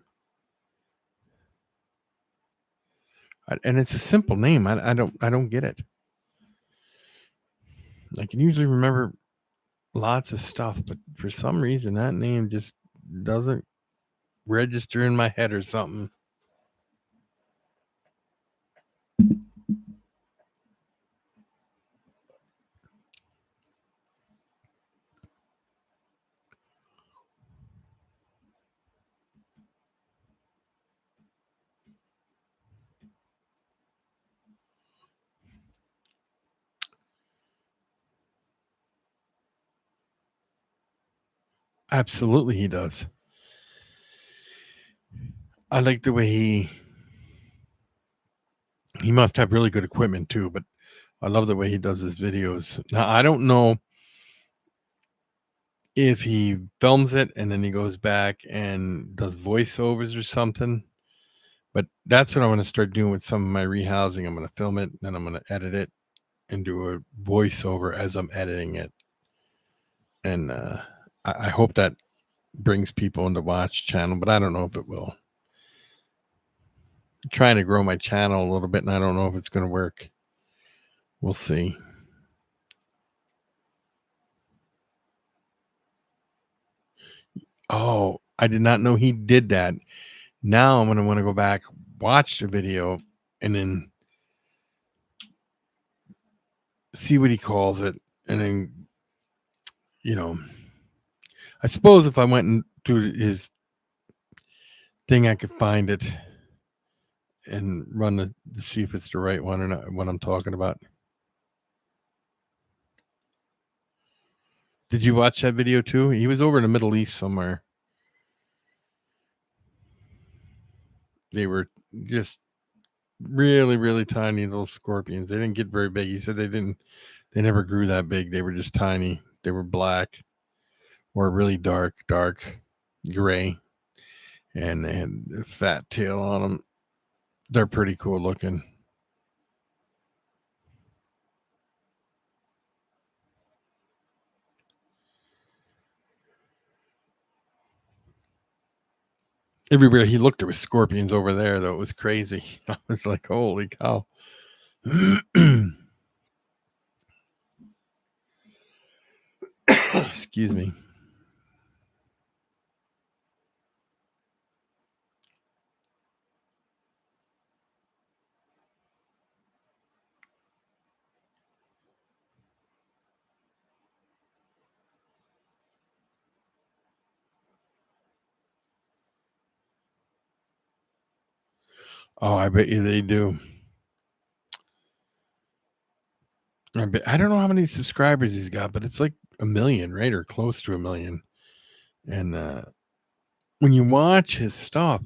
And it's a simple name. I don't get it. I can usually remember lots of stuff, but for some reason that name just doesn't register in my head or something. Absolutely, he does. I like the way he must have really good equipment too, but I love the way he does his videos. Now, I don't know if he films it and then he goes back and does voiceovers or something, but that's what I want to start doing with some of my rehousing. I'm going to film it, then I'm going to edit it and do a voiceover as I'm editing it. And I hope that brings people into watch channel, but I don't know if it will. I'm trying to grow my channel a little bit, and I don't know if it's going to work. We'll see. Oh, I did not know he did that. Now I'm going to want to go back, watch the video, and then see what he calls it. And then, I suppose if I went into his thing, I could find it and run to see if it's the right one or not, what I'm talking about. Did you watch that video too? He was over in the Middle East somewhere. They were just really, really tiny little scorpions. They didn't get very big. He said they never grew that big. They were just tiny. They were black or really dark gray, and they had a fat tail on them. They're pretty cool looking. Everywhere he looked, there was scorpions over there, though. It was crazy. I was like, holy cow. Excuse me. Oh, I bet you they do. I don't know how many subscribers he's got, but it's like 1 million, right? Or close to 1 million. And when you watch his stuff,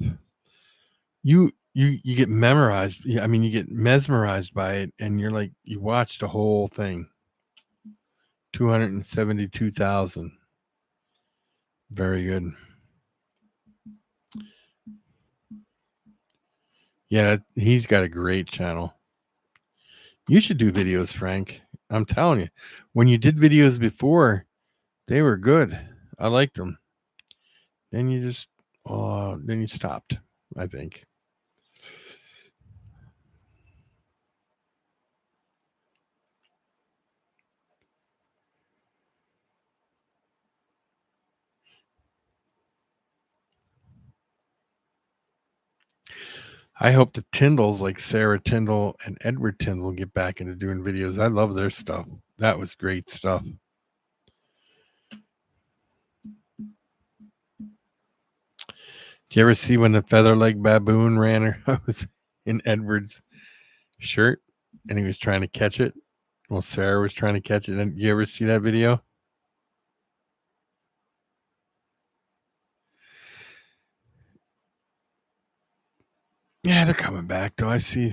you get memorized. I mean, you get mesmerized by it, and you're like, you watch the whole thing. 272,000. Very good. Yeah, he's got a great channel. You should do videos, Frank. I'm telling you, when you did videos before, they were good. I liked them. Then you just, then you stopped, I think. I hope the Tyndalls like Sarah Tyndall and Edward Tyndall get back into doing videos. I love their stuff. That was great stuff. Did you ever see when the feather-leg baboon ran across in Edward's shirt and he was trying to catch it? Well, Sarah was trying to catch it. And you ever see that video? Yeah, they're coming back though. I see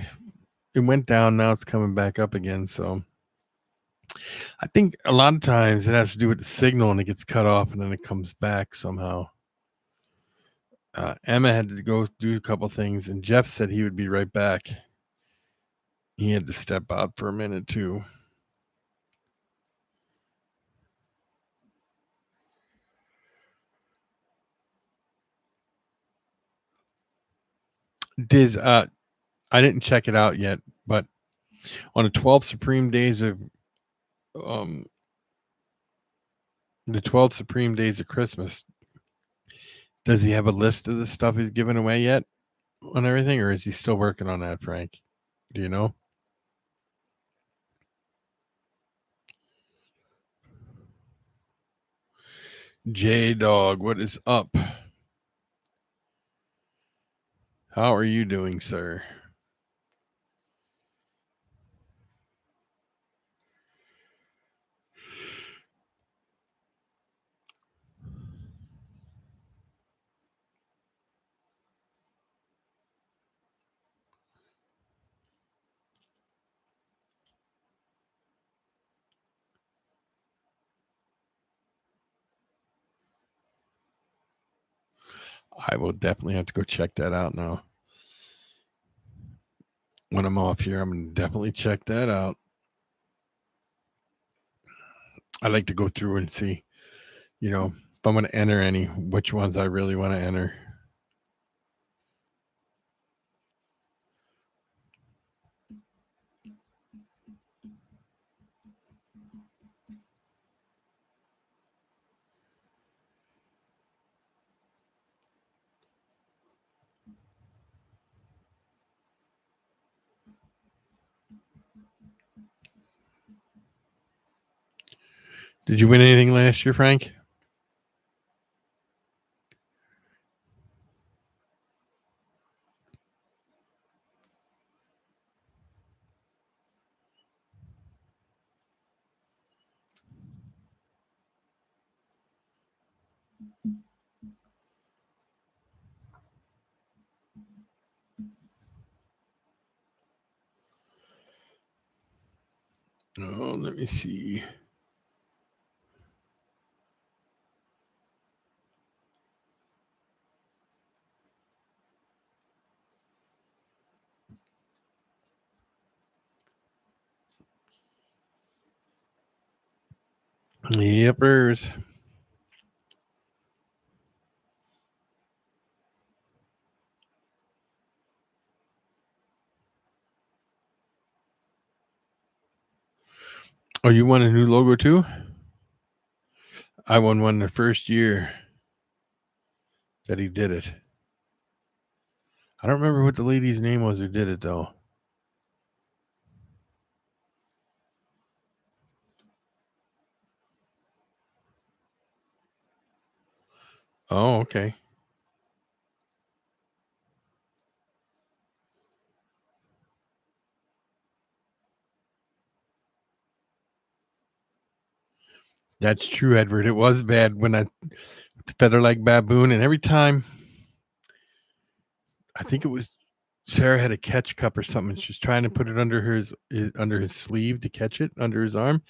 it went down. Now it's coming back up again. So I think a lot of times it has to do with the signal, and it gets cut off, and then it comes back somehow. Emma had to go do a couple things, and Jeff said he would be right back. He had to step out for a minute too. Diz, I didn't check it out yet, but on the 12 Supreme Days of um the 12 Supreme Days of Christmas, does he have a list of the stuff he's giving away yet on everything, or is he still working on that, Frank? Do you know? J Dog, what is up? How are you doing, sir? I will definitely have to go check that out now. When I'm off here, I'm going to definitely check that out. I like to go through and see, if I'm going to enter any, which ones I really want to enter. Did you win anything last year, Frank? Oh, let me see. Yippers. Oh, you won a new logo too? I won one the first year that he did it. I don't remember what the lady's name was who did it though. Oh, okay. That's true, Edward. It was bad when the feather like baboon, and every time I think it was Sarah had a catch cup or something. She's trying to put it under his sleeve to catch it under his arm,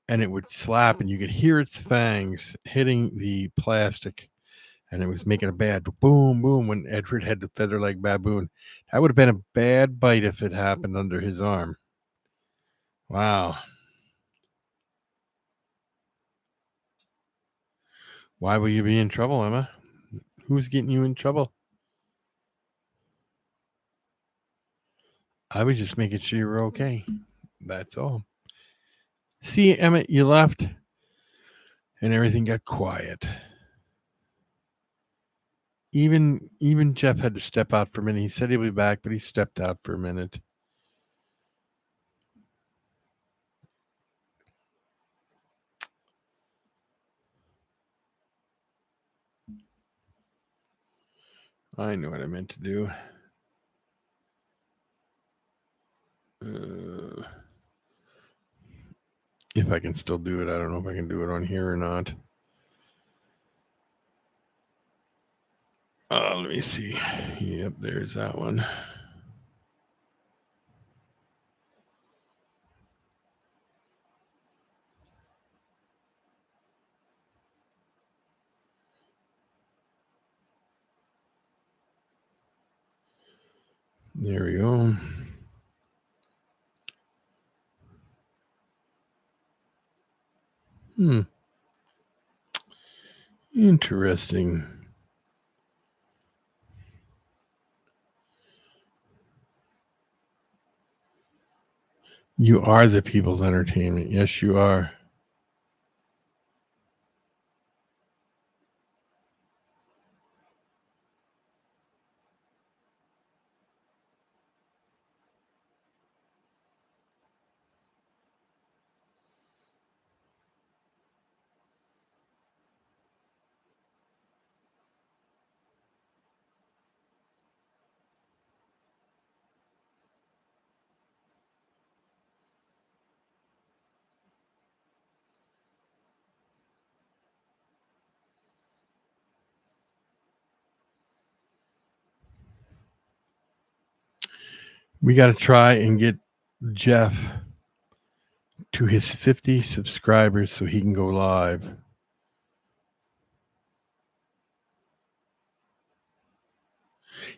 and it would slap, and you could hear its fangs hitting the plastic, and it was making a bad boom, boom when Edward had the feather like baboon. That would have been a bad bite if it happened under his arm. Wow. Why will you be in trouble, Emma? Who's getting you in trouble? I was just making sure you were okay. That's all. See, Emma, you left and everything got quiet. Even Jeff had to step out for a minute. He said he'll be back, but he stepped out for a minute. I know what I meant to do. If I can still do it, I don't know if I can do it on here or not. Let me see. Yep, there's that one. There we go. Interesting. You are the people's entertainment. Yes, you are. We got to try and get Jeff to his 50 subscribers so he can go live.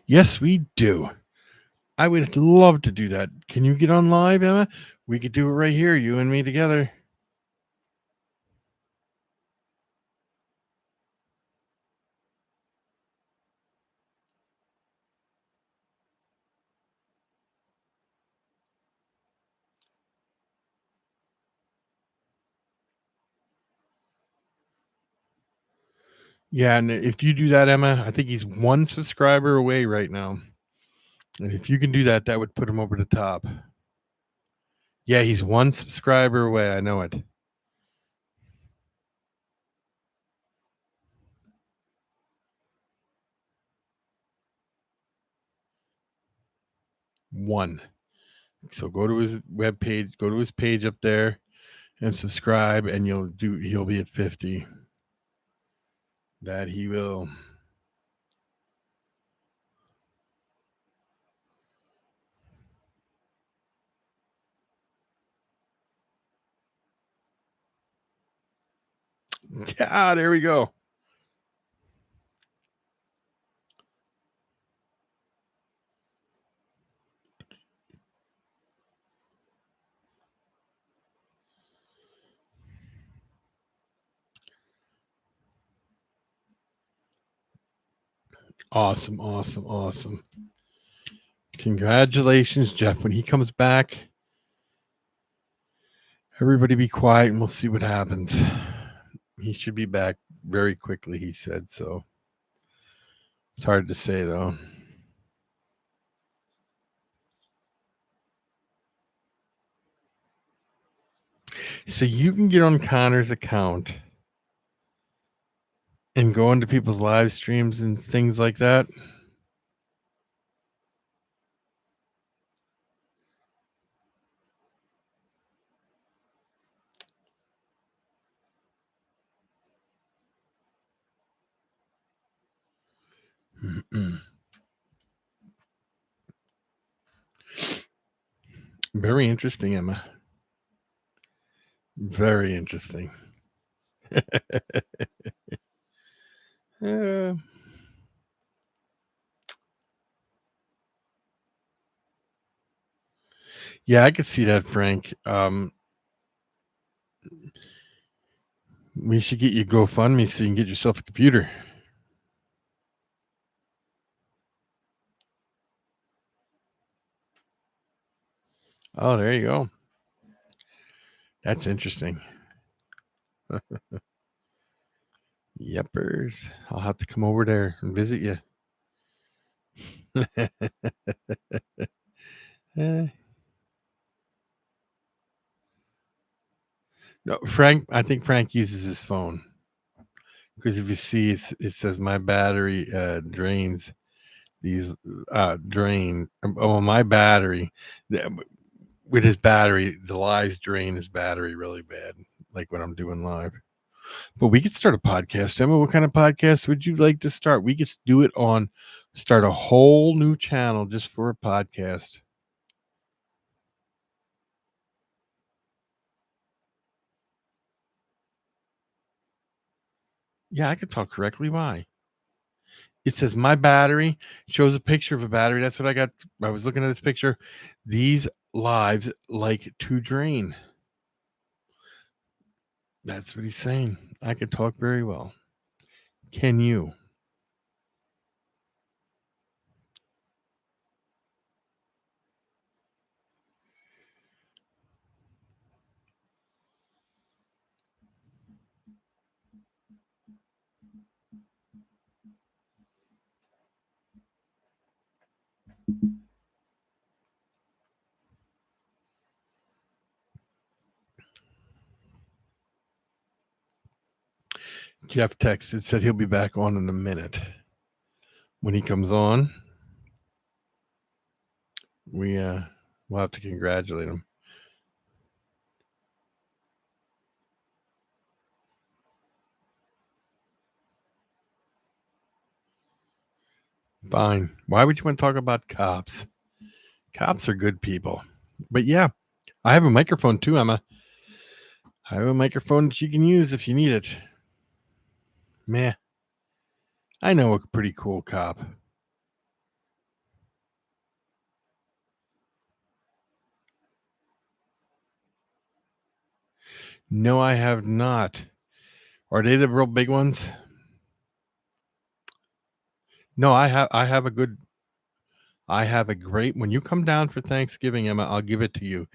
Yes, we do. I would love to do that. Can you get on live, Emma? We could do it right here, you and me together. Yeah, and if you do that, Emma, I think he's 1 subscriber away right now. And if you can do that, that would put him over the top. Yeah, he's 1 subscriber away. I know it. One. So go to his webpage, go to his page up there and subscribe, and he'll be at 50. That he will. Yeah, there we go. Awesome, awesome, awesome. Congratulations, Jeff. When he comes back, everybody be quiet and we'll see what happens. He should be back very quickly, he said. So it's hard to say, though. So you can get on Connor's account and go into people's live streams and things like that. Very interesting, Emma. Very interesting. Yeah, I could see that, Frank. We should get you GoFundMe so you can get yourself a computer. Oh, there you go. That's interesting. Yepers. I'll have to come over there and visit you. No, Frank. I think Frank uses his phone because if you see, it says my battery drains. These drain. Oh, my battery. with his battery, the lives drain his battery really bad, like when I'm doing live. But we could start a podcast. Emma, what kind of podcast would you like to start? We could do it on, start a whole new channel just for a podcast. Yeah, I could talk correctly. Why? It says my battery, shows a picture of a battery. That's what I got. I was looking at this picture. These lives like to drain. That's what he's saying. I could talk very well. Can you? Jeff texted, said he'll be back on in a minute. When he comes on, we'll have to congratulate him. Fine. Why would you want to talk about cops? Cops are good people. But yeah, I have a microphone too, Emma. I have a microphone that you can use if you need it. Meh. I know a pretty cool cop. No, I have not. Are they the real big ones? No, I have a good. I have a great. When you come down for Thanksgiving, Emma, I'll give it to you.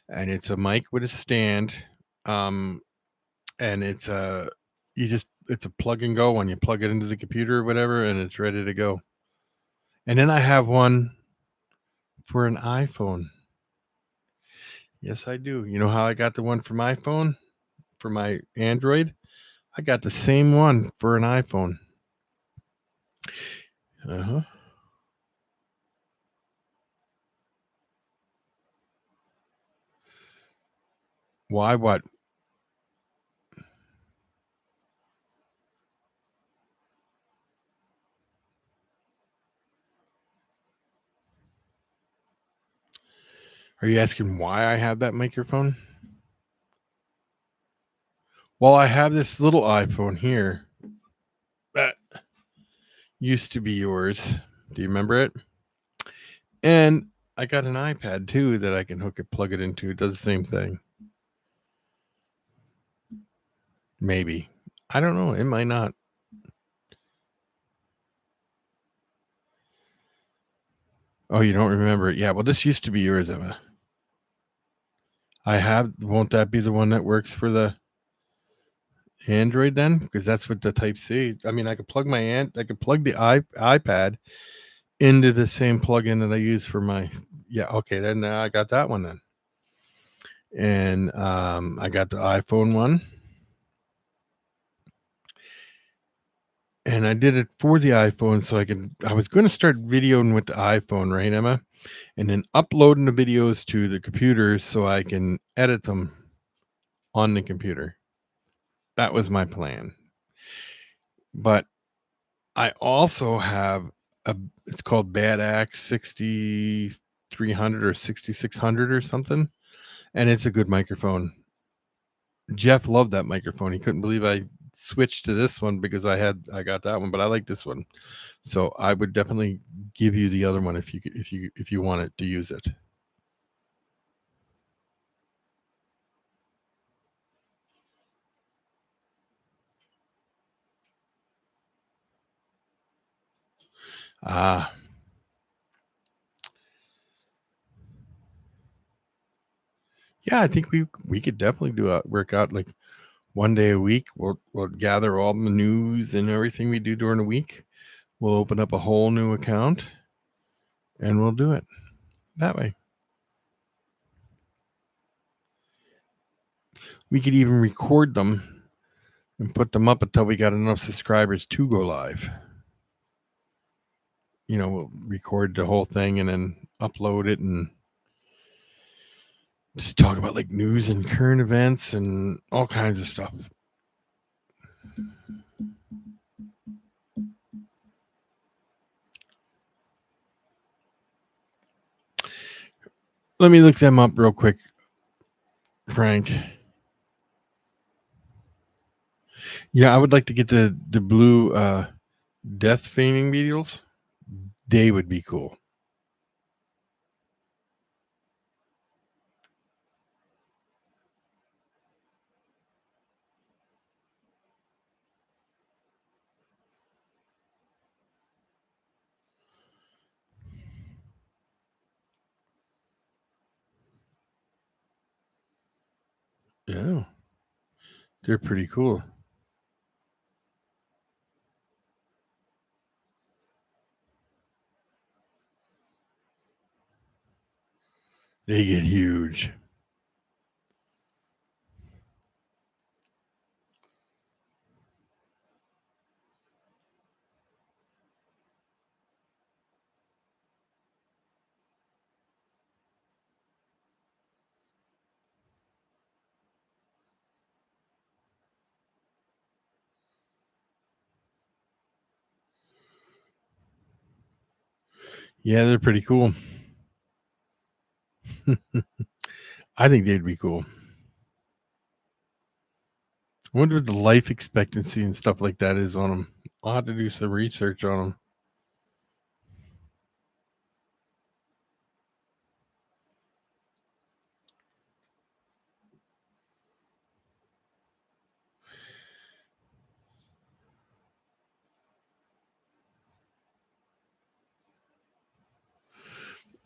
And it's a mic with a stand. And it's it's a plug and go one. You plug it into the computer or whatever, and it's ready to go. And then I have one for an iPhone. Yes, I do. You know how I got the one for my phone? For my Android? I got the same one for an iPhone. Uh-huh. Why what? Are you asking why I have that microphone? Well, I have this little iPhone here that used to be yours. Do you remember it? And I got an iPad too that I can plug it into. It does the same thing. Maybe. I don't know. It might not. Oh, you don't remember it? Yeah. Well, this used to be yours, Emma. I have. Won't that be the one that works for the Android then? Because that's what the Type C. I mean, I could plug I could plug the iPad into the same plug-in that I use for my. Yeah. Okay. Then I got that one then. And I got the iPhone one. And I did it for the iPhone so I was going to start videoing with the iPhone, right, Emma? And then uploading the videos to the computer so I can edit them on the computer. That was my plan. But I also have it's called Bad Axe 6300 or 6600 or something. And it's a good microphone. Jeff loved that microphone. He couldn't believe I switched to this one because I got that one, but I like this one. So I would definitely give you the other one if you wanted to use it. Ah. Yeah, I think we could definitely do a workout like one day a week. We'll gather all the news and everything we do during the week. We'll open up a whole new account and we'll do it that way. We could even record them and put them up until we got enough subscribers to go live. We'll record the whole thing and then upload it, and just talk about like news and current events and all kinds of stuff. Let me look them up real quick, Frank. Yeah, I would like to get the blue death feigning beetles. They would be cool. Yeah, they're pretty cool. They get huge. Yeah, they're pretty cool. I think they'd be cool. I wonder what the life expectancy and stuff like that is on them. I'll have to do some research on them.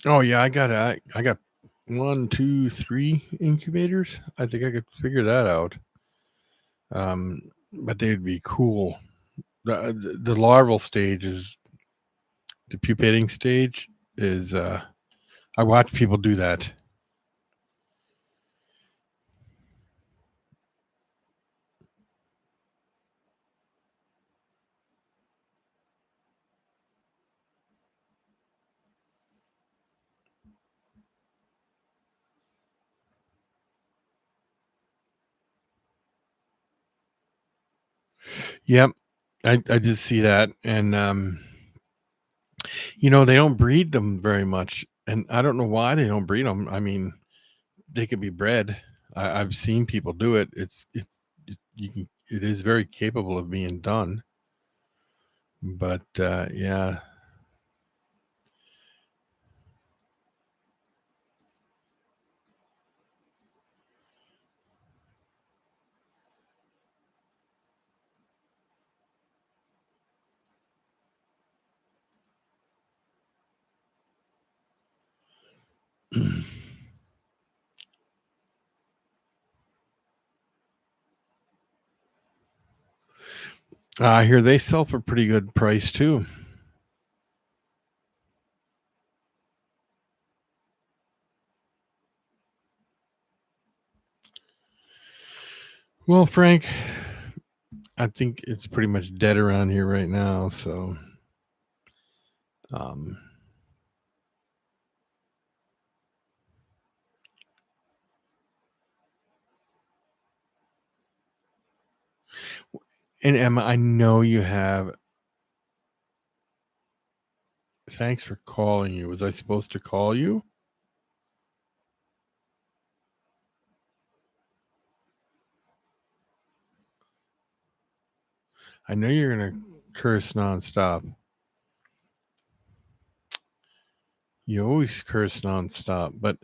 Oh yeah, I got 1, 2, 3 incubators. I think I could figure that out. But they'd be cool. The larval stage is the pupating stage is. I watch people do that. Yep, I did see that, and they don't breed them very much, and I don't know why they don't breed them. I mean, they could be bred. I've seen people do it. It is very capable of being done, but yeah. I hear they sell for pretty good price too. Well, Frank, I think it's pretty much dead around here right now. So, um, and Emma, I know you have. Thanks for calling you. Was I supposed to call you? I know you're gonna curse nonstop. You always curse nonstop, but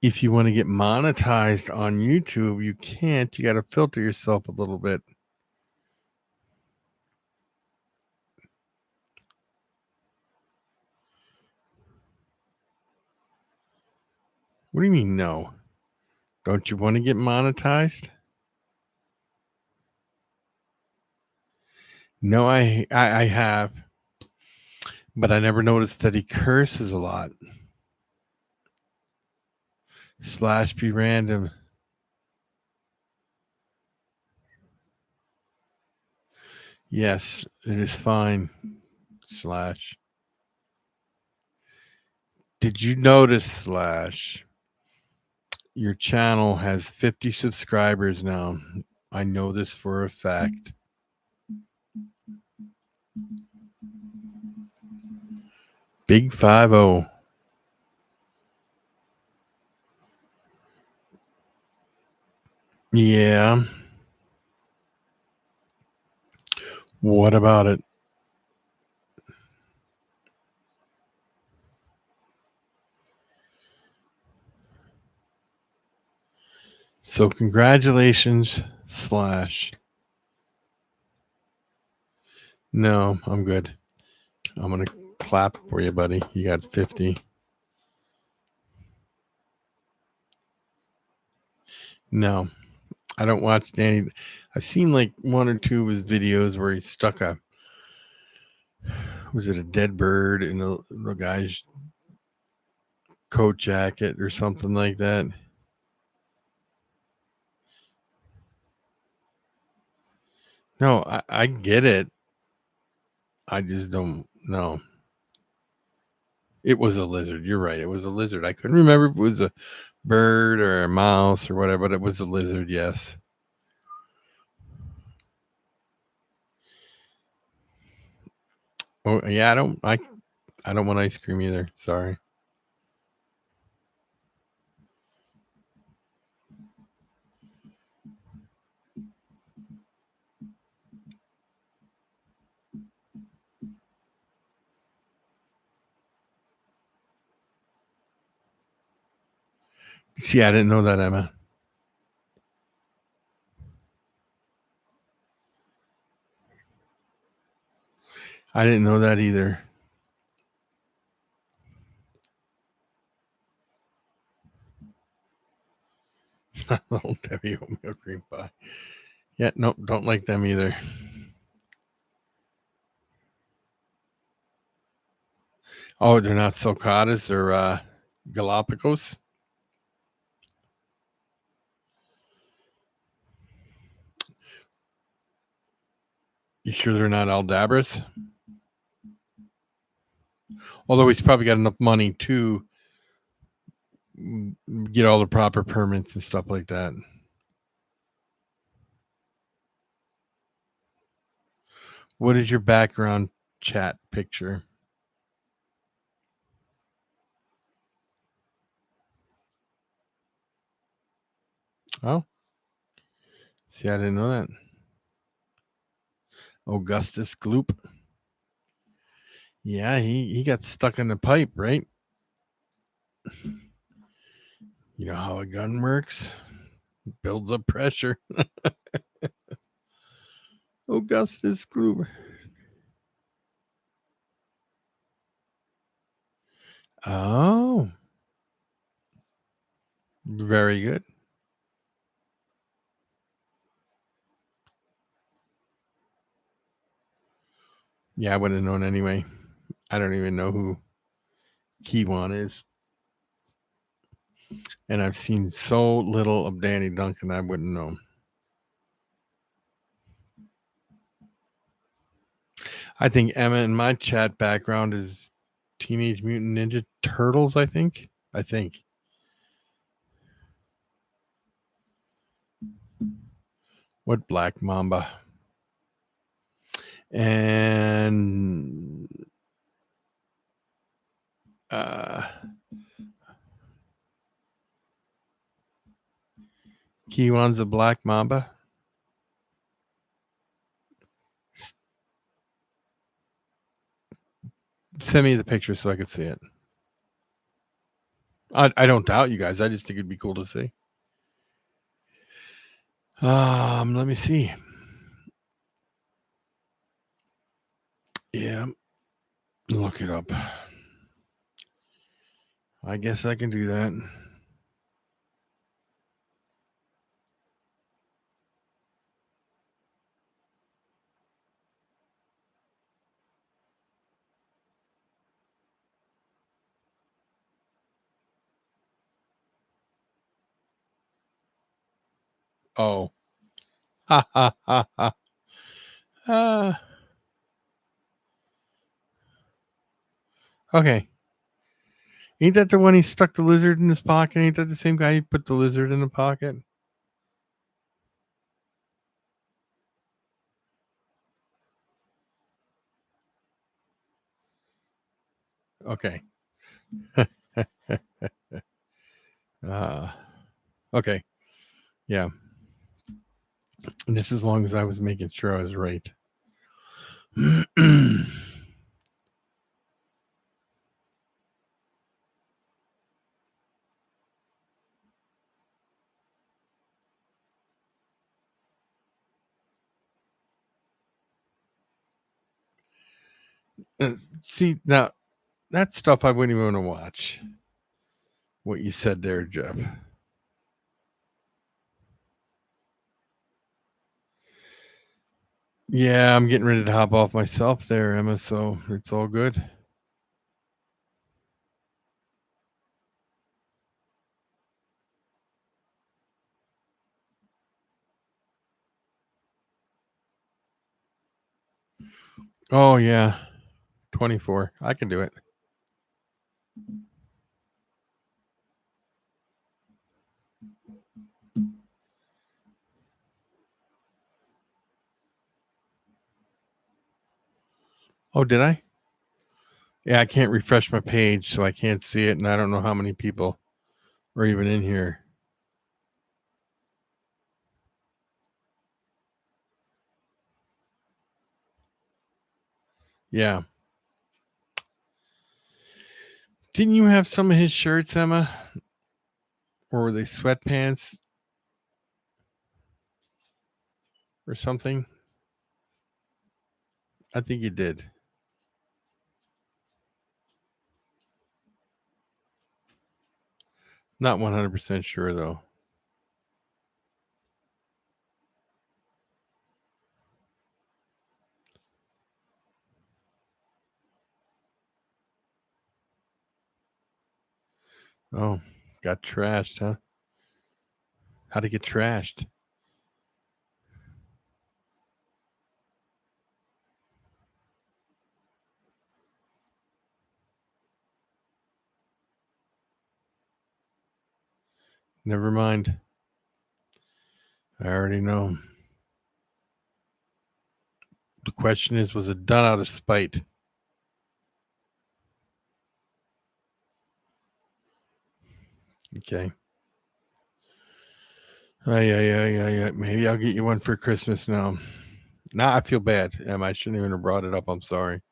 if you want to get monetized on YouTube, you can't. You got to filter yourself a little bit. What do you mean, no? Don't you want to get monetized? No, I have, but I never noticed that he curses a lot. Slash be random. Yes, it is fine. Slash. Did you notice, Slash, Your channel has 50 subscribers now. I know this for a fact. Big 50. Yeah. What about it? So congratulations / No, I'm good. I'm going to clap for you, buddy. You got 50. No, I don't watch Danny. I've seen like one or two of his videos where he stuck was it a dead bird in the guy's coat jacket or something like that. No, I get it. I just don't know. It was a lizard. You're right. It was a lizard. I couldn't remember if it was a bird or a mouse or whatever, but it was a lizard. Yes. Oh yeah. I don't want ice cream either. Sorry. See, I didn't know that, Emma. I didn't know that either. Little Debbie oatmeal cream pie. Yeah, nope, don't like them either. Oh, they're not sulcatas, they're Galapagos. You sure they're not Aldabras? Although he's probably got enough money to get all the proper permits and stuff like that. What is your background chat picture? Oh, see, I didn't know that. Augustus Gloop. Yeah, he got stuck in the pipe, right? You know how a gun works? It builds up pressure. Augustus Gloop. Oh, very good. Yeah, I would have known anyway. I don't even know who Kiwan is. And I've seen so little of Danny Duncan, I wouldn't know. I think Emma in my chat background is Teenage Mutant Ninja Turtles, I think. What Black Mamba? And Kiwan's a Black Mamba. Send me the picture so I could see it. I don't doubt you guys. I just think it'd be cool to see. Let me see. Yeah, look it up. I guess I can do that. Oh. Ha ha ha ha. Okay. Ain't that the one he stuck the lizard in his pocket? Ain't that the same guy who put the lizard in the pocket? Okay. uh, okay. Yeah. And just as long as I was making sure I was right. See, now that stuff I wouldn't even want to watch. What you said there, Jeff. Yeah, I'm getting ready to hop off myself there, Emma, so it's all good. Oh, yeah. 24. I can do it. Oh, did I? Yeah, I can't refresh my page, so I can't see it, and I don't know how many people are even in here. Yeah. Didn't you have some of his shirts, Emma? Or were they sweatpants or something? I think you did. Not 100% sure, though. Oh, got trashed, huh? How'd it get trashed? Never mind. I already know. The question is, was it done out of spite? Okay. Yeah. Maybe I'll get you one for Christmas now. Now I feel bad. I shouldn't even have brought it up. I'm sorry.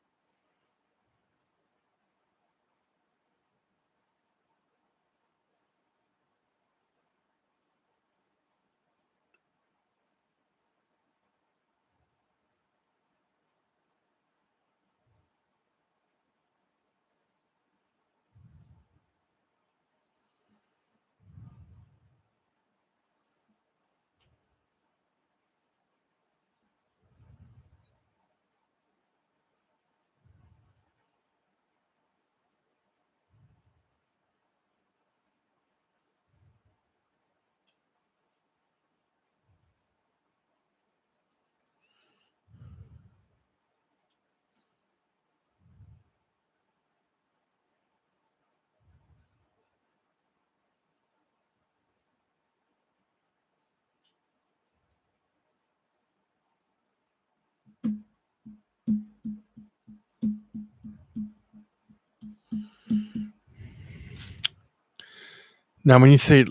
Now, when you say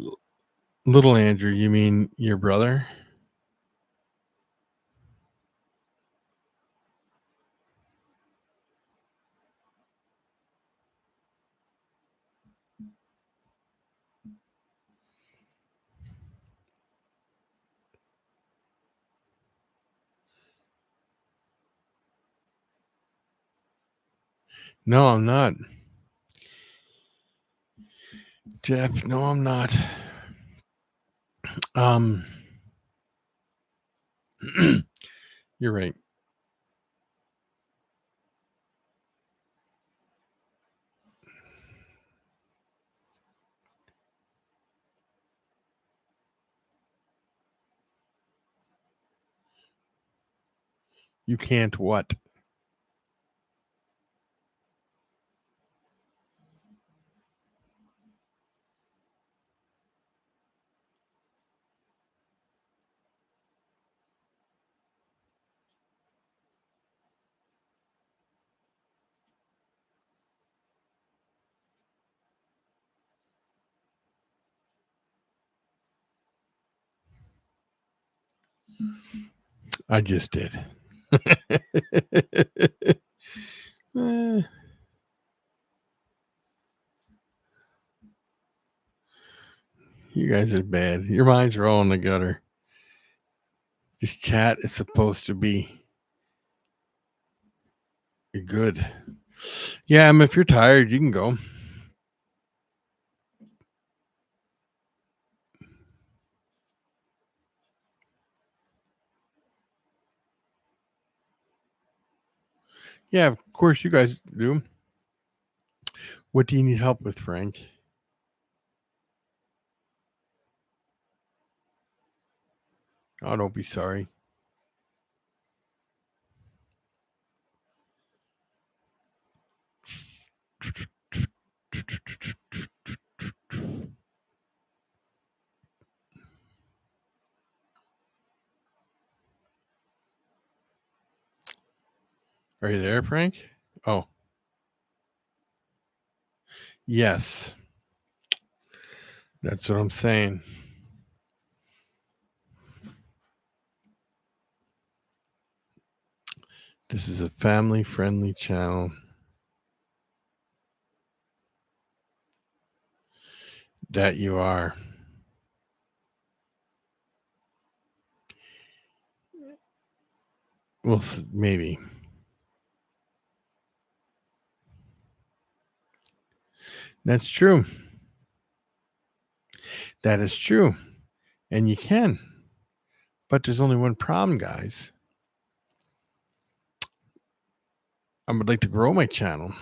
little Andrew, you mean your brother? No, I'm not. Jeff, no, I'm not. Um, you're right. You can't what? I just did. Eh, you guys are bad. Your minds are all in the gutter. This chat is supposed to be good. Yeah, if you're tired, you can go. Yeah, of course you guys do. What do you need help with, Frank? Oh, don't be sorry. Are you there, Frank? Oh, yes. That's what I'm saying. This is a family-friendly channel. That you are. Well, maybe. That's true. That is true. And you can. But there's only one problem, guys. I would like to grow my channel.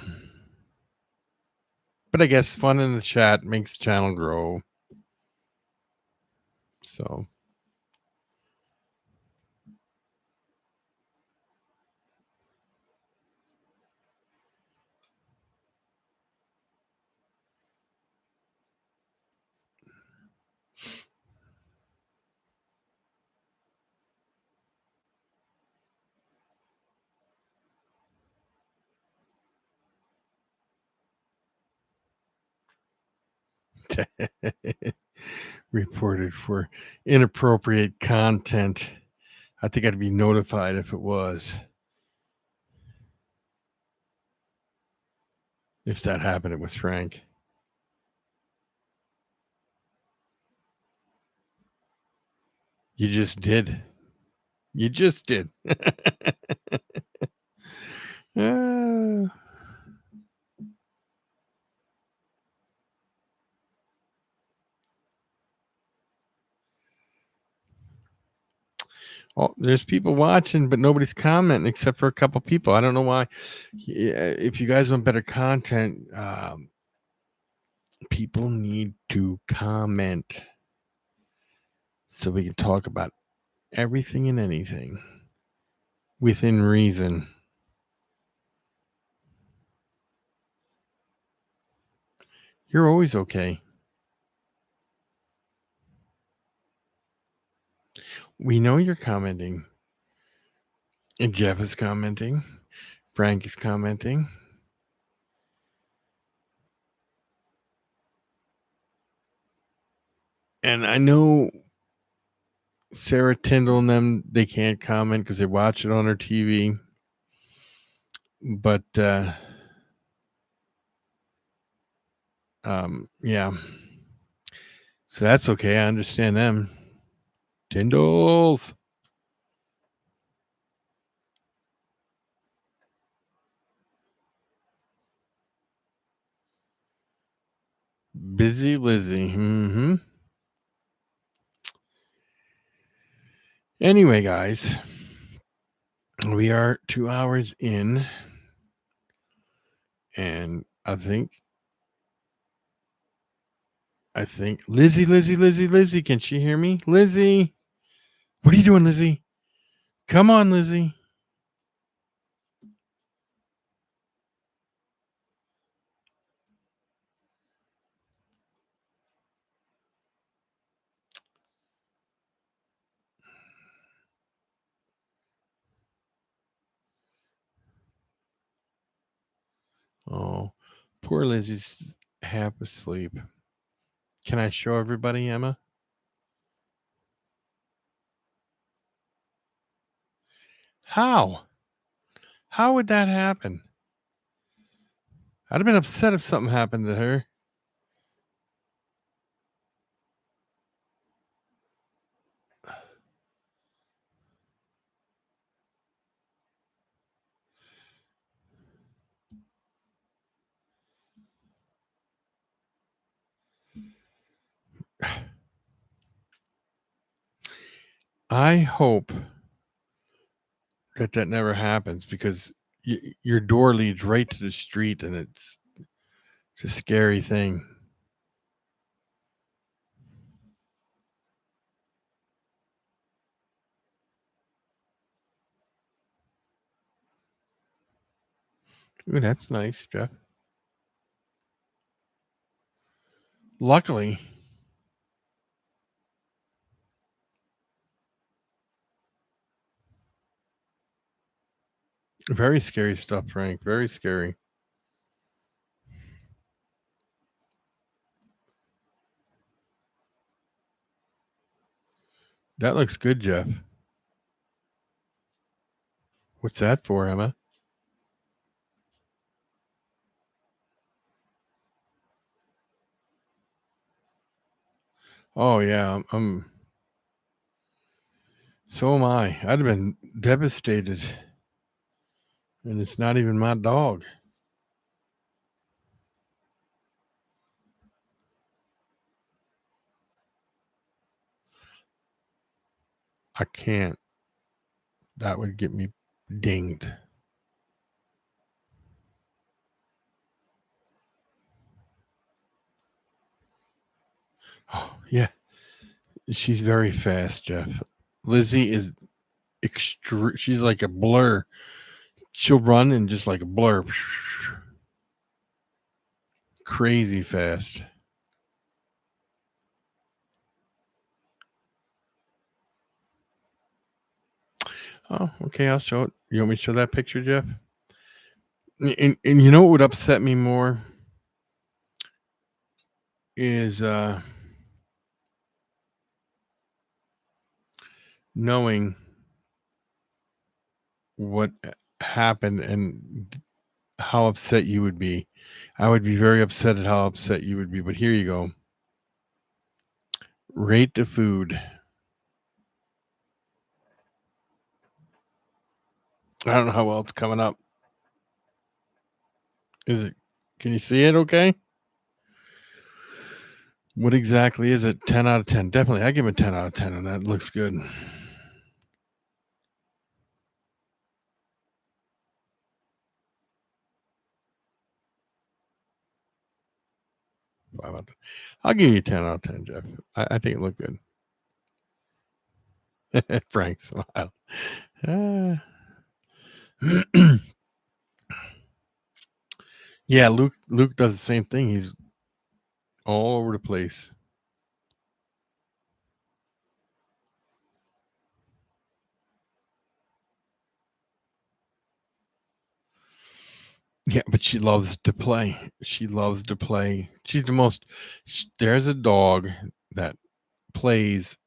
But I guess fun in the chat makes the channel grow. So. Reported for inappropriate content. I think I'd be notified if it was. If that happened, it was Frank. You just did. You just did. uh, oh, there's people watching, but nobody's commenting except for a couple people. I don't know why. Yeah, if you guys want better content, people need to comment so we can talk about everything and anything within reason. You're always okay. We know you're commenting. And Jeff is commenting. Frank is commenting. And I know Sarah Tyndall and them, they can't comment because they watch it on their TV. But yeah. So that's okay. I understand them. Tyndalls. Busy Lizzie. Mm-hmm. Anyway, guys, we are 2 hours in. And I think Lizzie, can she hear me? Lizzie, what are you doing, Lizzie? Come on, Lizzie. Oh, poor Lizzie's half asleep. Can I show everybody, Emma? How? How would that happen? I'd have been upset if something happened to her. I hope that that never happens because your door leads right to the street, and it's a scary thing. Ooh, that's nice, Jeff. Luckily, very scary stuff, Frank. Very scary. That looks good, Jeff. What's that for, Emma? Oh yeah, so am I. I'd have been devastated, and it's not even my dog. I can't. That would get me dinged. Oh yeah, she's very fast, Jeff. Lizzie is she's like a blur. She'll run and just like a blur. Crazy fast. Oh, okay, I'll show it. You want me to show that picture, Jeff? And you know what would upset me more is knowing what happened and how upset you would be. I would be very upset at how upset you would be. But here you go. Rate the food. I don't know how well it's coming up. Is it? Can you see it? Okay. What exactly is it? 10 out of 10. Definitely. I give it 10 out of 10, and that looks good. 5 out of 10. I'll give you 10 out of 10, Jeff. I think it looked good. Frank smile. Ah. Yeah, Luke does the same thing. He's all over the place. Yeah, but she loves to play. She loves to play. She's the most. There's a dog that plays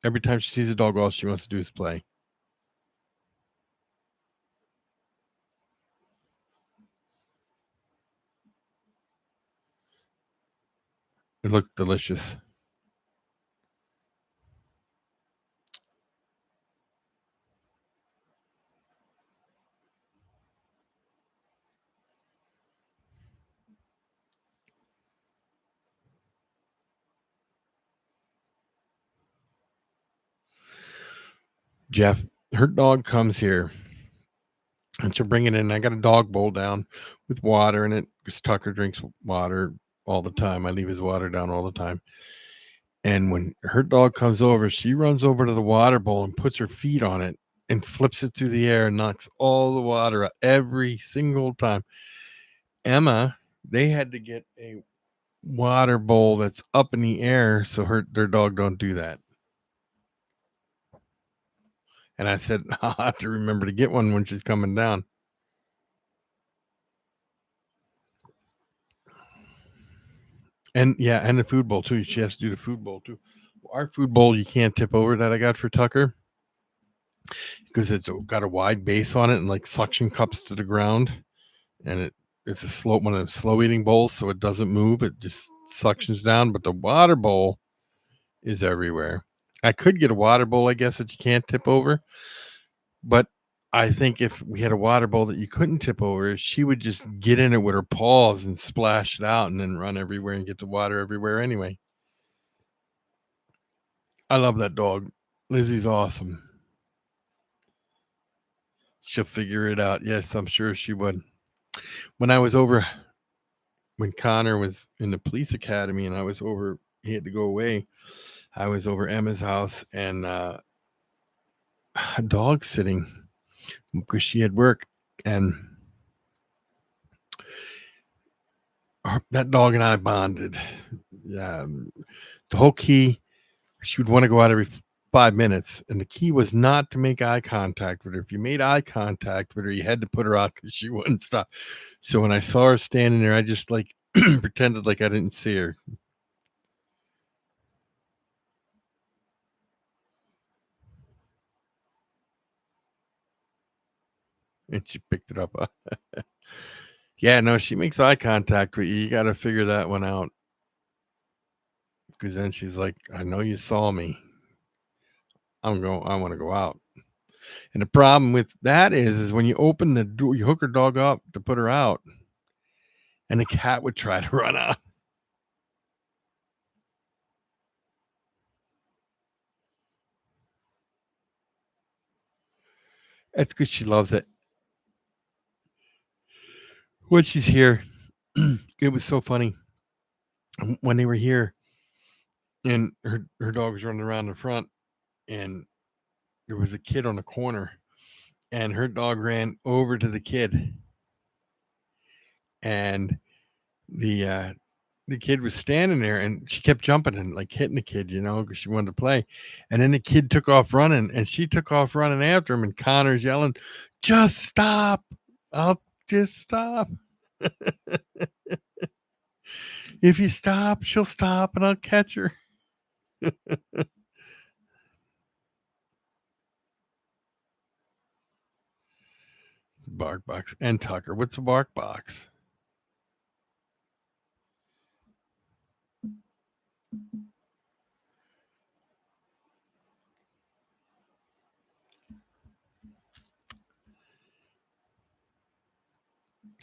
every time she sees a dog. All she wants to do is play. It looked delicious. Jeff, her dog comes here and she'll bring it in. I got a dog bowl down with water in it because Tucker drinks water all the time. I leave his water down all the time. And when her dog comes over, she runs over to the water bowl and puts her feet on it and flips it through the air and knocks all the water out every single time. Emma, they had to get a water bowl that's up in the air so their dog don't do that. And I said, I'll have to remember to get one when she's coming down. And yeah, and the food bowl too. She has to do the food bowl too. Our food bowl you can't tip over that I got for Tucker. because it's got a wide base on it and like suction cups to the ground, and it's a slow one of the slow eating bowls, so it doesn't move. It just suctions down. But the water bowl is everywhere. I could get a water bowl, I guess, that you can't tip over, but I think if we had a water bowl that you couldn't tip over, she would just get in it with her paws and splash it out and then run everywhere and get the water everywhere anyway. I love that dog. Lizzie's awesome. She'll figure it out. Yes, I'm sure she would. When I was over, when Connor was in the police academy and I was over, he had to go away. I was over Emma's house and a dog sitting because she had work, and that dog and I bonded. The whole key, she would want to go out every 5 minutes, and the key was not to make eye contact with her. If you made eye contact with her, you had to put her out because she wouldn't stop. So when I saw her standing there, I just like pretended like I didn't see her. And she picked it up. Yeah, no, she makes eye contact with you. You got to figure that one out. Because then she's like, I know you saw me. I want to go out. And the problem with that is when you open the door, you hook her dog up to put her out, and the cat would try to run out. That's because she loves it. When she's here, it was so funny when they were here, and her dog was running around the front, and there was a kid on the corner, and her dog ran over to the kid, and the kid was standing there, and she kept jumping and like hitting the kid, because she wanted to play. And then the kid took off running, and she took off running after him. And Connor's yelling, "Just stop! I'll just stop. If you stop, she'll stop, and I'll catch her." Bark box and Tucker. What's a bark box?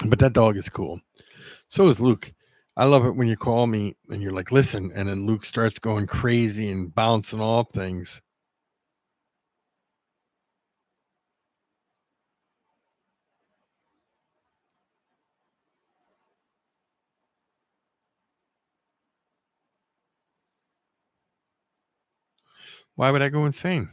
But that dog is cool. So is Luke. I love it when you call me and you're like, "Listen," and then Luke starts going crazy and bouncing off things. Why would I go insane?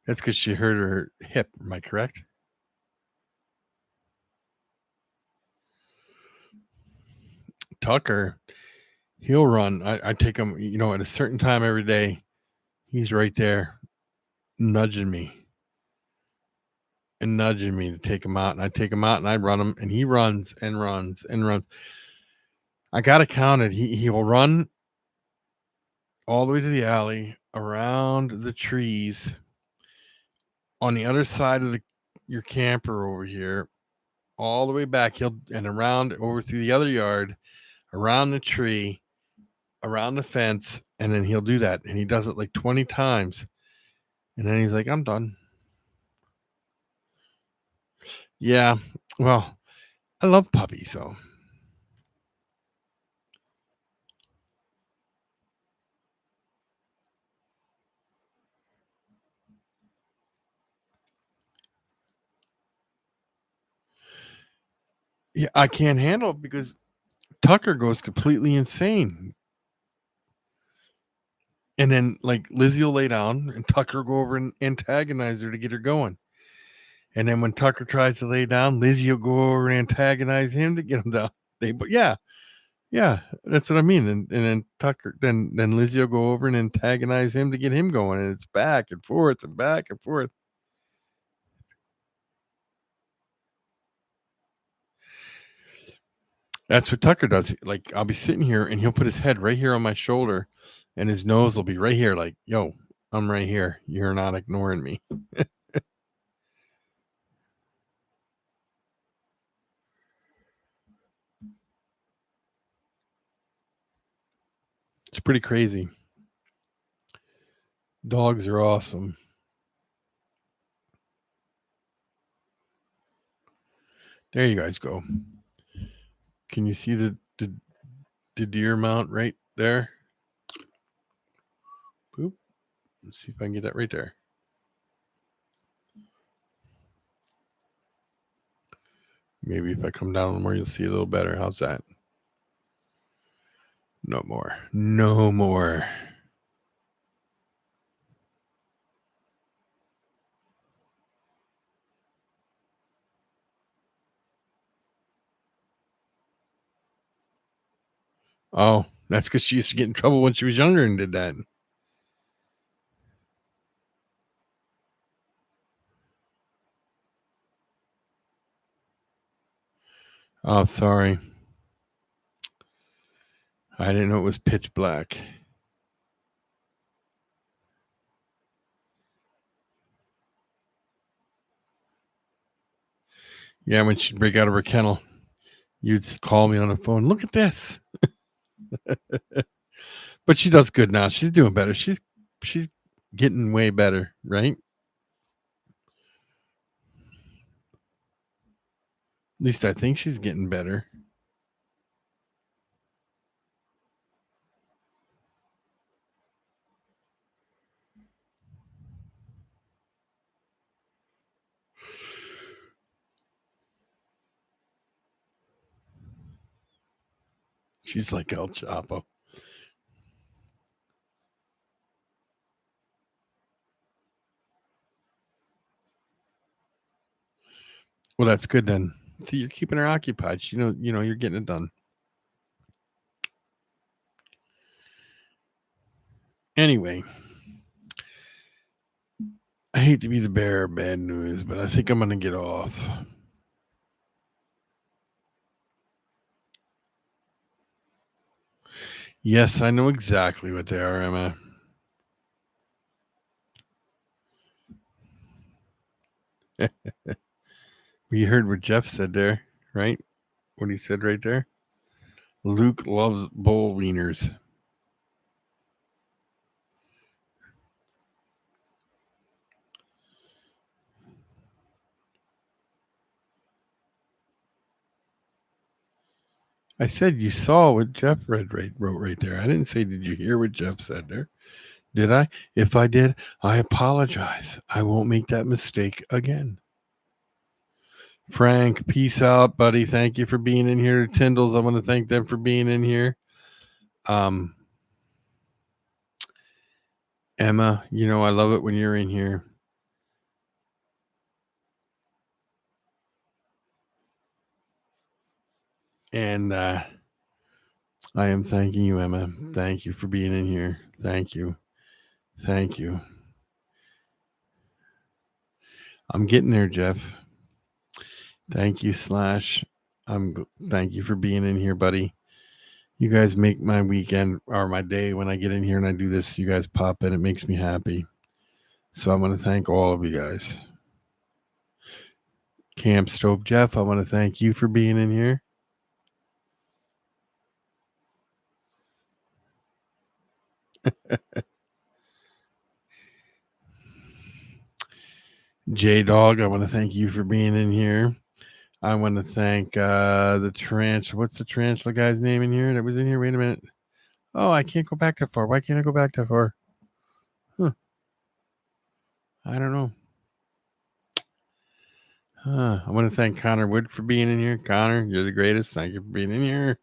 That's because she hurt her hip. Am I correct? Tucker, he'll run. I take him, at a certain time every day. He's right there nudging me to take him out. And I take him out and I run him, and he runs and runs and runs. I got to count it. He will run all the way to the alley, around the trees, on the other side of your camper over here, all the way back. And around over through the other yard, around the tree, around the fence, and then he'll do that. And he does it like 20 times. And then he's like, "I'm done." Yeah. Well, I love puppies, so. Yeah, I can't handle it because Tucker goes completely insane. And then like Lizzie will lay down and Tucker will go over and antagonize her to get her going. And then when Tucker tries to lay down, Lizzie will go over and antagonize him to get him down. Yeah, that's what I mean. And then Tucker, then Lizzie will go over and antagonize him to get him going, and it's back and forth and back and forth. That's what Tucker does. Like, I'll be sitting here and he'll put his head right here on my shoulder and his nose will be right here, like, yo, I'm right here. You're not ignoring me. It's pretty crazy. Dogs are awesome. There you guys go. Can you see the deer mount right there? Boop. Let's see if I can get that right there. Maybe if I come down a little more, you'll see a little better. How's that? No more. No more. Oh, that's because she used to get in trouble when she was younger and did that. Oh, sorry. I didn't know it was pitch black. Yeah, when she'd break out of her kennel, you'd call me on the phone. Look at this. But she does good now. She's doing better. She's getting way better, right? At least I think she's getting better. She's like El Chapo. Well, that's good then. See, you're keeping her occupied. You know, you're getting it done. Anyway, I hate to be the bearer of bad news, but I think I'm gonna get off. Yes, I know exactly what they are, Emma. You heard what Jeff said there, right? What he said right there. Luke loves bull wieners. I said you saw what Jeff wrote right there. I didn't say did you hear what Jeff said there? Did I? If I did, I apologize. I won't make that mistake again. Frank, peace out, buddy. Thank you for being in here. Tyndalls, I want to thank them for being in here. Emma, you know I love it when you're in here. And I am thanking you, Emma. Thank you for being in here. Thank you. Thank you. I'm getting there, Jeff. Thank you, Slash. Thank you for being in here, buddy. You guys make my weekend or my day when I get in here and I do this. You guys pop in. It makes me happy. So I want to thank all of you guys. Camp Stove Jeff, I want to thank you for being in here. J Dog, I want to thank you for being in here. I want to thank the tarantula. What's the tarantula guy's name in here that was in here? Wait a minute. Oh, I can't go back that far. Why can't I go back that far? Huh. I don't know. I want to thank Connor Wood for being in here. Connor, you're the greatest. Thank you for being in here.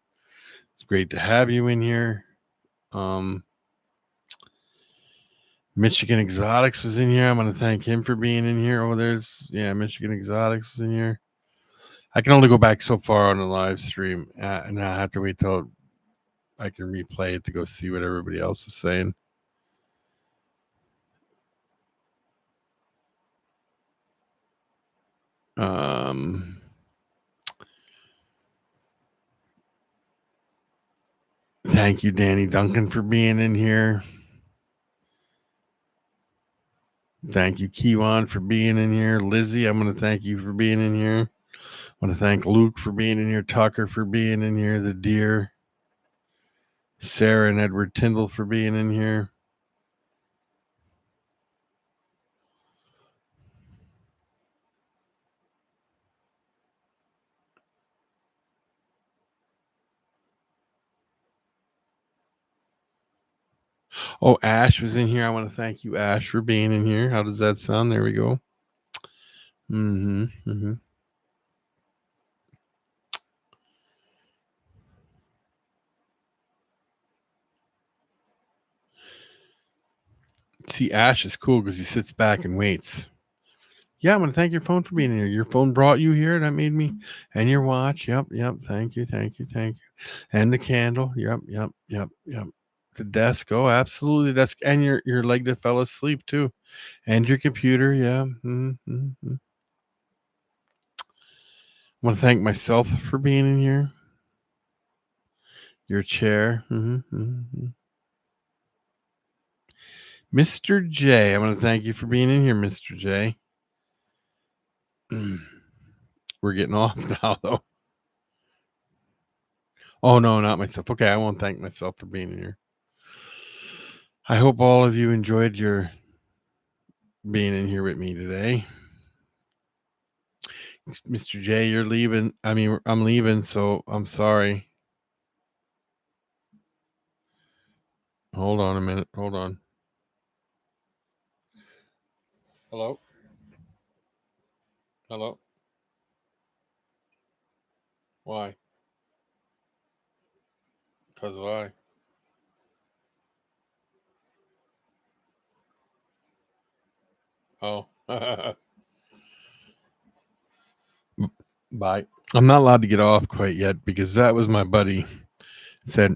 It's great to have you in here. Michigan Exotics was in here. I want to thank him for being in here. Oh, Michigan Exotics was in here. I can only go back so far on the live stream, and I have to wait till I can replay it to go see what everybody else is saying. Thank you, Danny Duncan, for being in here. Thank you, Kiwan, for being in here. Lizzie, I'm going to thank you for being in here. I want to thank Luke for being in here. Tucker for being in here. The deer. Sarah and Edward Tyndall for being in here. Oh, Ash was in here. I want to thank you, Ash, for being in here. How does that sound? There we go. Mm-hmm. See, Ash is cool because he sits back and waits. Yeah, I'm going to thank your phone for being here. Your phone brought you here. That made me. And your watch. Yep. Thank you. And the candle. Yep. The desk. Oh, absolutely. Desk. And your leg that fell asleep, too. And your computer. Yeah. I want to thank myself for being in here. Your chair. Mr. J, I want to thank you for being in here, Mr. J. We're getting off now, though. Oh, no, not myself. Okay, I won't thank myself for being here. I hope all of you enjoyed your being in here with me today. Mr. J, you're leaving. I mean, I'm leaving, so I'm sorry. Hold on a minute. Hold on. Hello? Hello? Why? Because why? Oh. Bye. I'm not allowed to get off quite yet because that was my buddy said.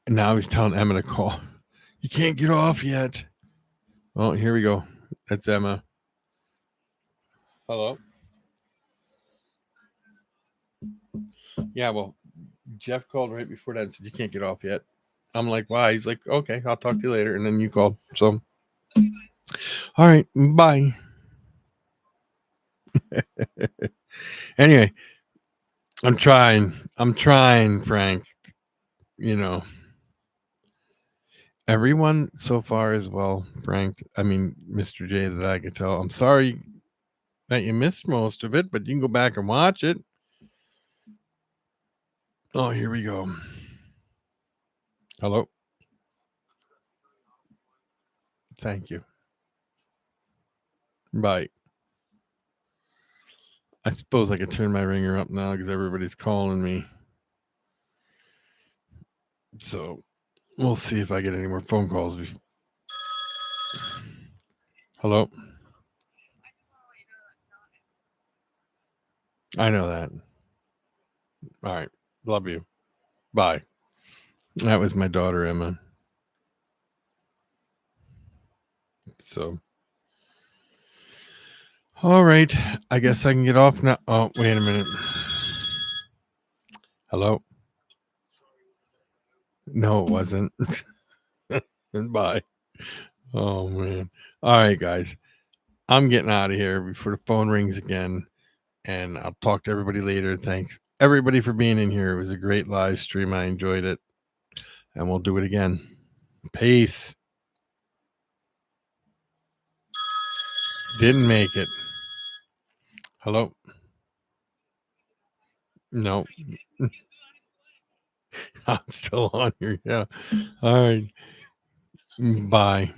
And now he's telling Emma to call. You can't get off yet. Oh, here we go. That's Emma. Hello? Yeah, well, Jeff called right before that and said, you can't get off yet. I'm like, why? He's like, okay, I'll talk to you later. And then you called. So, all right, bye. Anyway, I'm trying, Frank. You know, everyone so far as well, Frank. I mean, Mr. J, that I could tell. I'm sorry that you missed most of it, but you can go back and watch it. Oh, here we go. Hello. Thank you. Bye. I suppose I could turn my ringer up now because everybody's calling me. So we'll see if I get any more phone calls. Hello? I know that. All right. Love you. Bye. That was my daughter, Emma. So, all right. I guess I can get off now. Oh, wait a minute. Hello? No, it wasn't. Bye. Oh, man. All right, guys. I'm getting out of here before the phone rings again. And I'll talk to everybody later. Thanks, everybody, for being in here. It was a great live stream. I enjoyed it. And we'll do it again. Peace. Didn't make it. Hello? No. I'm still on here. Yeah. All right. Bye.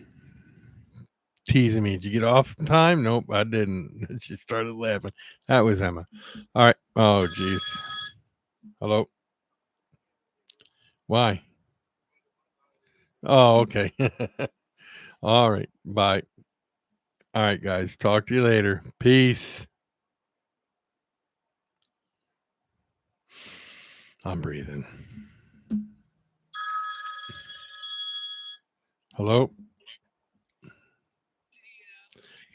Teasing me. Did you get off in time? Nope, I didn't. She started laughing. That was Emma. All right. Oh, jeez. Hello? Why? Oh, okay. All right. Bye. All right, guys. Talk to you later. Peace. I'm breathing. Hello?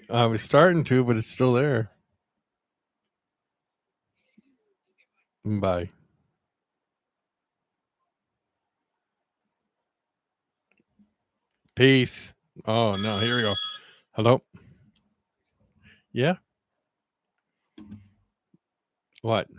I was starting to, but it's still there. Bye. Peace. Oh no, here we go. Hello. Yeah. What?